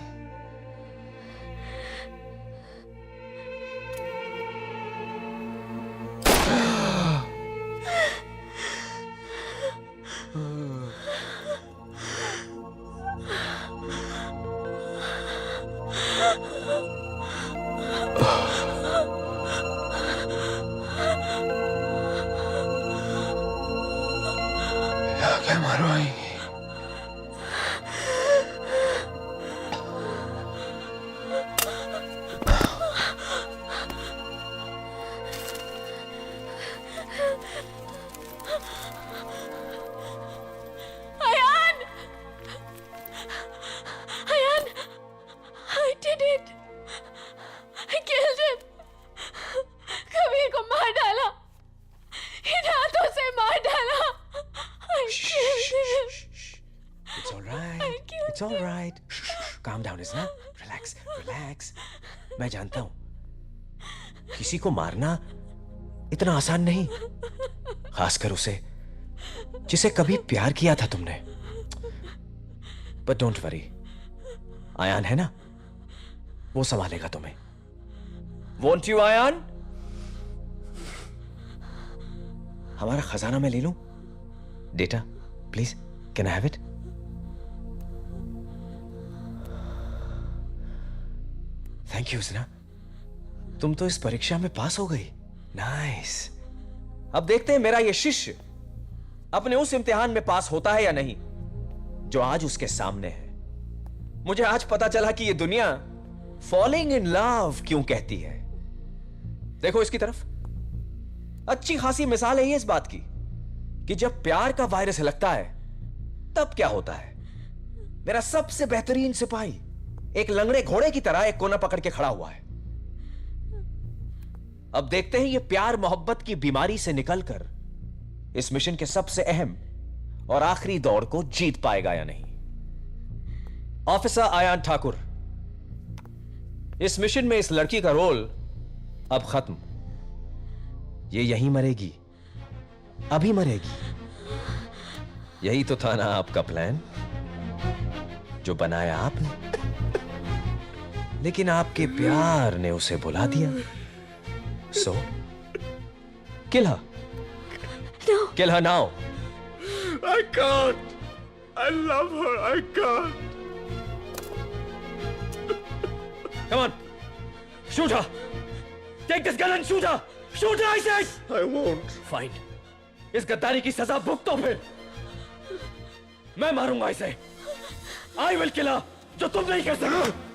क्या मरवाएंगी? Ayan! Ayan! I did it! I killed him! Kabir को मार डाला! इन हाथों से मार डाला! I killed him! It's all right. It's all right. Calm down, Isna. Relax, relax. मैं जानता हूँ किसी को मारना इतना आसान नहीं, खासकर उसे जिसे कभी प्यार किया था तुमने. But don't worry. आयान है ना, वो संभालेगा तुम्हें. Won't you, Ayaan? हमारा खजाना मैं ले लूं? Data, please, can I have it? Thank you Isna, तुम तो इस परीक्षा में पास हो गई. नाइस. अब देखते हैं मेरा ये शिष्य अपने उस इम्तिहान में पास होता है या नहीं जो आज उसके सामने है. मुझे आज पता चला कि ये दुनिया फॉलिंग इन लव क्यों कहती है. देखो इसकी तरफ, अच्छी खासी मिसाल है ये इस बात की कि जब प्यार का वायरस लगता है तब क्या होता है. मेरा सबसे बेहतरीन सिपाही एक लंगड़े घोड़े की तरह एक कोना पकड़ के खड़ा हुआ है. अब देखते हैं ये प्यार मोहब्बत की बीमारी से निकलकर इस मिशन के सबसे अहम और आखिरी दौड़ को जीत पाएगा या नहीं. ऑफिसर आयान ठाकुर, इस मिशन में इस लड़की का रोल अब खत्म. ये यहीं मरेगी, अभी मरेगी. यही तो था ना आपका प्लान जो बनाया आपने, लेकिन आपके प्यार ने उसे बुला दिया. सो किल हर. No! Kill her now. I can't. I love her. I can't. Come on. Shoot her. Take this gun and shoot her. Shoot her, I said. I won't. Fine. इस गद्दारी की सजा भुगतो फिर. मैं मारूंगा इसे. I will kill her. जो तुम नहीं कर सकते.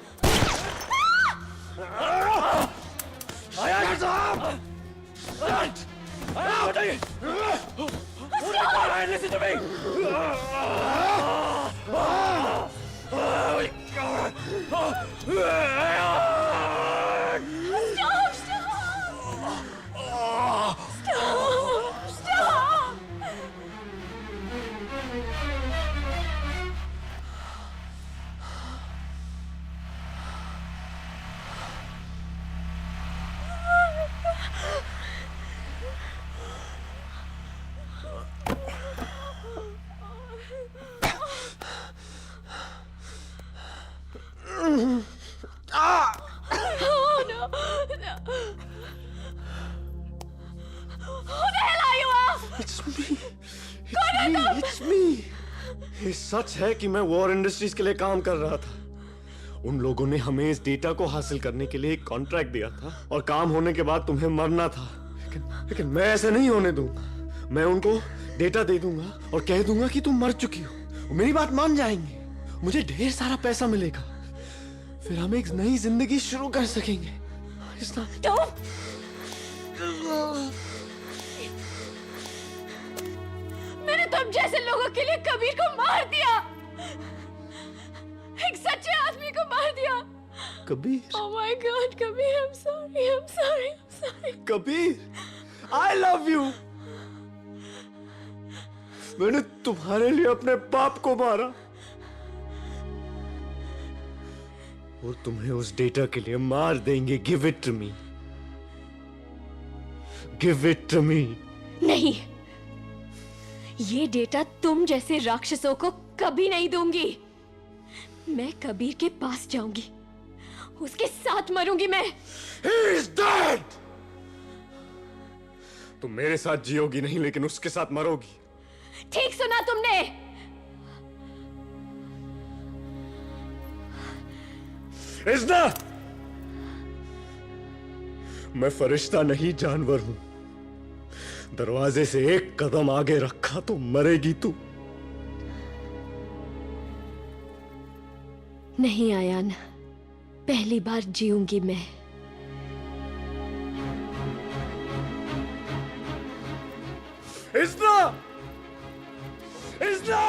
Listen to me. Oh no! No! Who the hell are you? It's me. It's me. ये सच है कि मैं वॉर इंडस्ट्रीज के लिए काम कर रहा था. उन लोगों ने हमें इस डेटा को हासिल करने के लिए एक कॉन्ट्रैक्ट दिया था और काम होने के बाद तुम्हें मरना था. लेकिन मैं ऐसे नहीं होने दूंगा. मैं उनको डेटा दे दूंगा और कह दूंगा कि तुम मर चुकी हो. मेरी बात मान जाएंगे. मुझे ढेर सारा पैसा मिलेगा. फिर हम एक नई जिंदगी शुरू कर सकेंगे. मैंने तुम जैसे लोगों के लिए कबीर को मार दिया. एक सच्चे आदमी को मार दिया. Kabir. Oh my God, Kabir, I'm sorry, I'm sorry, I'm sorry. Kabir, I love you. मैंने तुम्हारे लिए अपने बाप को मारा और तुम्हें उस डेटा के लिए मार देंगे. Give it to me. Give it to me. नहीं, ये डेटा तुम जैसे राक्षसों को कभी नहीं दूंगी. मैं कबीर के पास जाऊंगी, उसके साथ मरूंगी मैं. He is dead. तुम मेरे साथ जियोगी नहीं, लेकिन उसके साथ मरोगी. ठीक सुना तुमने. इज़्ना, मैं फरिश्ता नहीं, जानवर हूं. दरवाजे से एक कदम आगे रखा तो मरेगी तू. नहीं आयान, पहली बार जीऊंगी मैं। इस्ना! इस्ना!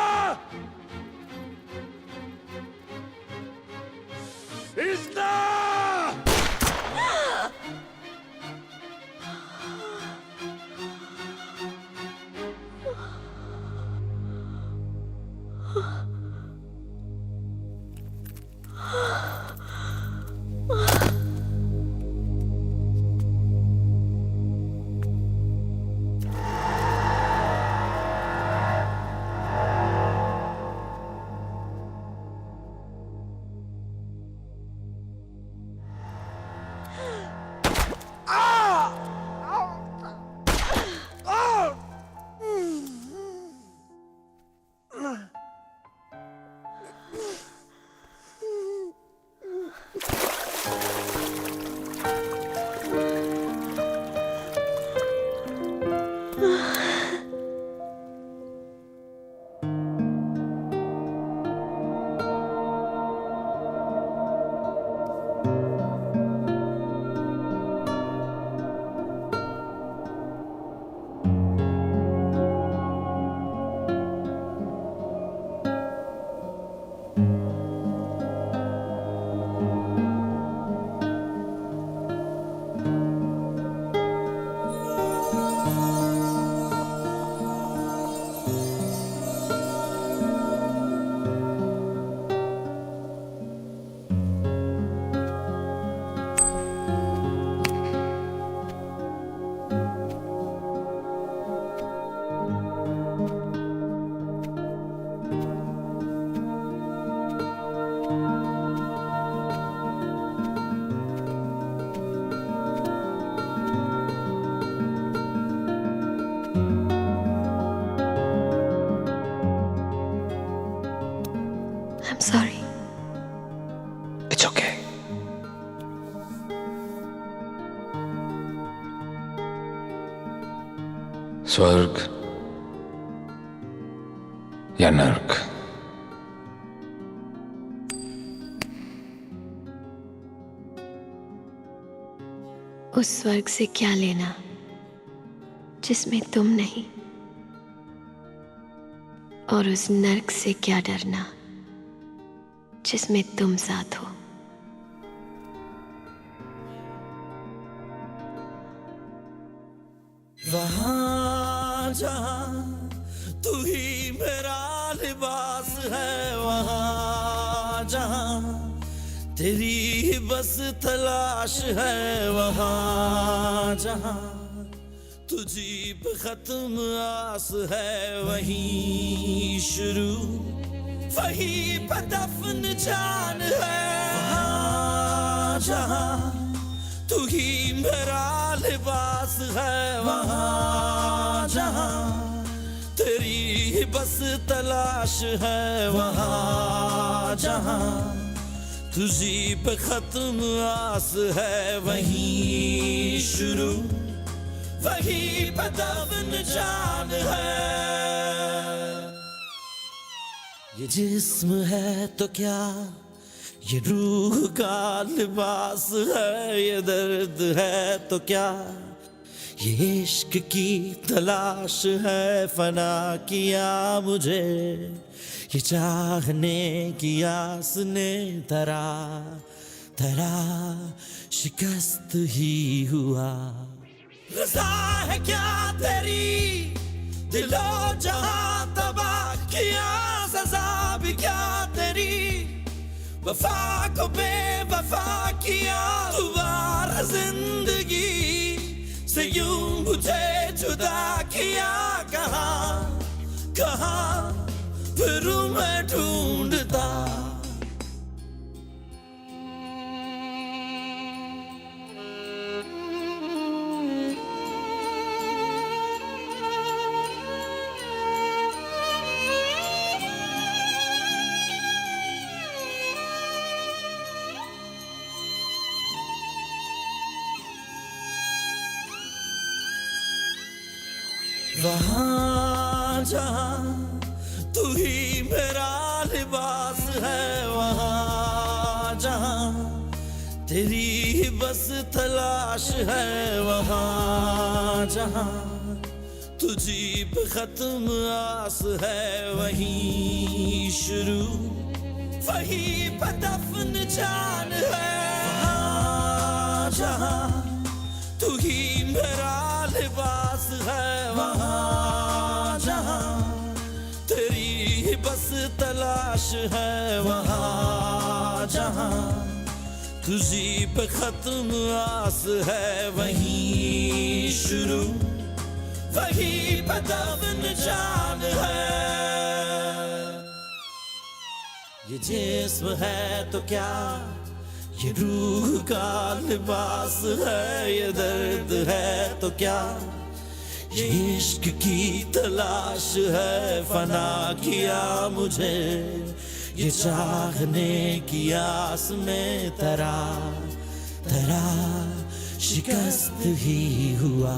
इस्ना! I'm sorry. It's okay. स्वर्ग या नर्क, उस स्वर्ग से क्या लेना जिसमें तुम नहीं, और उस नर्क से क्या डरना जिसमें तुम साथ हो। वहाँ जहाँ तू ही मेरा लिबास है, वहाँ जहाँ तेरी ही बस तलाश है, वहाँ जहाँ तुझी पे खत्म आस है, वहीं शुरू वहीं पे दफन जान है। वहाँ जहाँ तू ही मेरा लिबास है, वहाँ जहाँ तेरी ही बस तलाश है, वहाँ जहाँ तुझी पे खत्म आस है, वहीं शुरू वहीं पे दफन जान है। ये जिस्म है तो क्या, ये रूह का लिबास है, ये दर्द है तो क्या, ये इश्क की तलाश है। फना किया मुझे ये चाहने की आस ने, तरा तरा शिकस्त ही हुआ। रज़ा है क्या तेरी दिलो जहां तबाह किया, सजा भी क्या तेरी वफा को बेवफा किया। दोबारा जिंदगी से यूं मुझे जुदा किया, कहाँ कहाँ फिरूं मैं ढूंढता। वहाँ जहाँ तू ही मेरा लिबास है, वहाँ तेरी ही बस तलाश है वहाँ जहाँ तुझी पे खत्म आस है वहीं शुरू वहीं पे दफन जान है वहाँ जहाँ तू ही मेरा लिबास है वहाँ जहाँ तेरी ही बस तलाश है वहाँ जहाँ तुझी पे खत्म आस है वहीं शुरू वहीं पे दफन जान है ये जिस्म है तो क्या ये रूह का लिबास है ये दर्द है तो क्या ये इश्क की तलाश है फना किया मुझे ये चाहने की आस में तरा तरा शिकस्त ही हुआ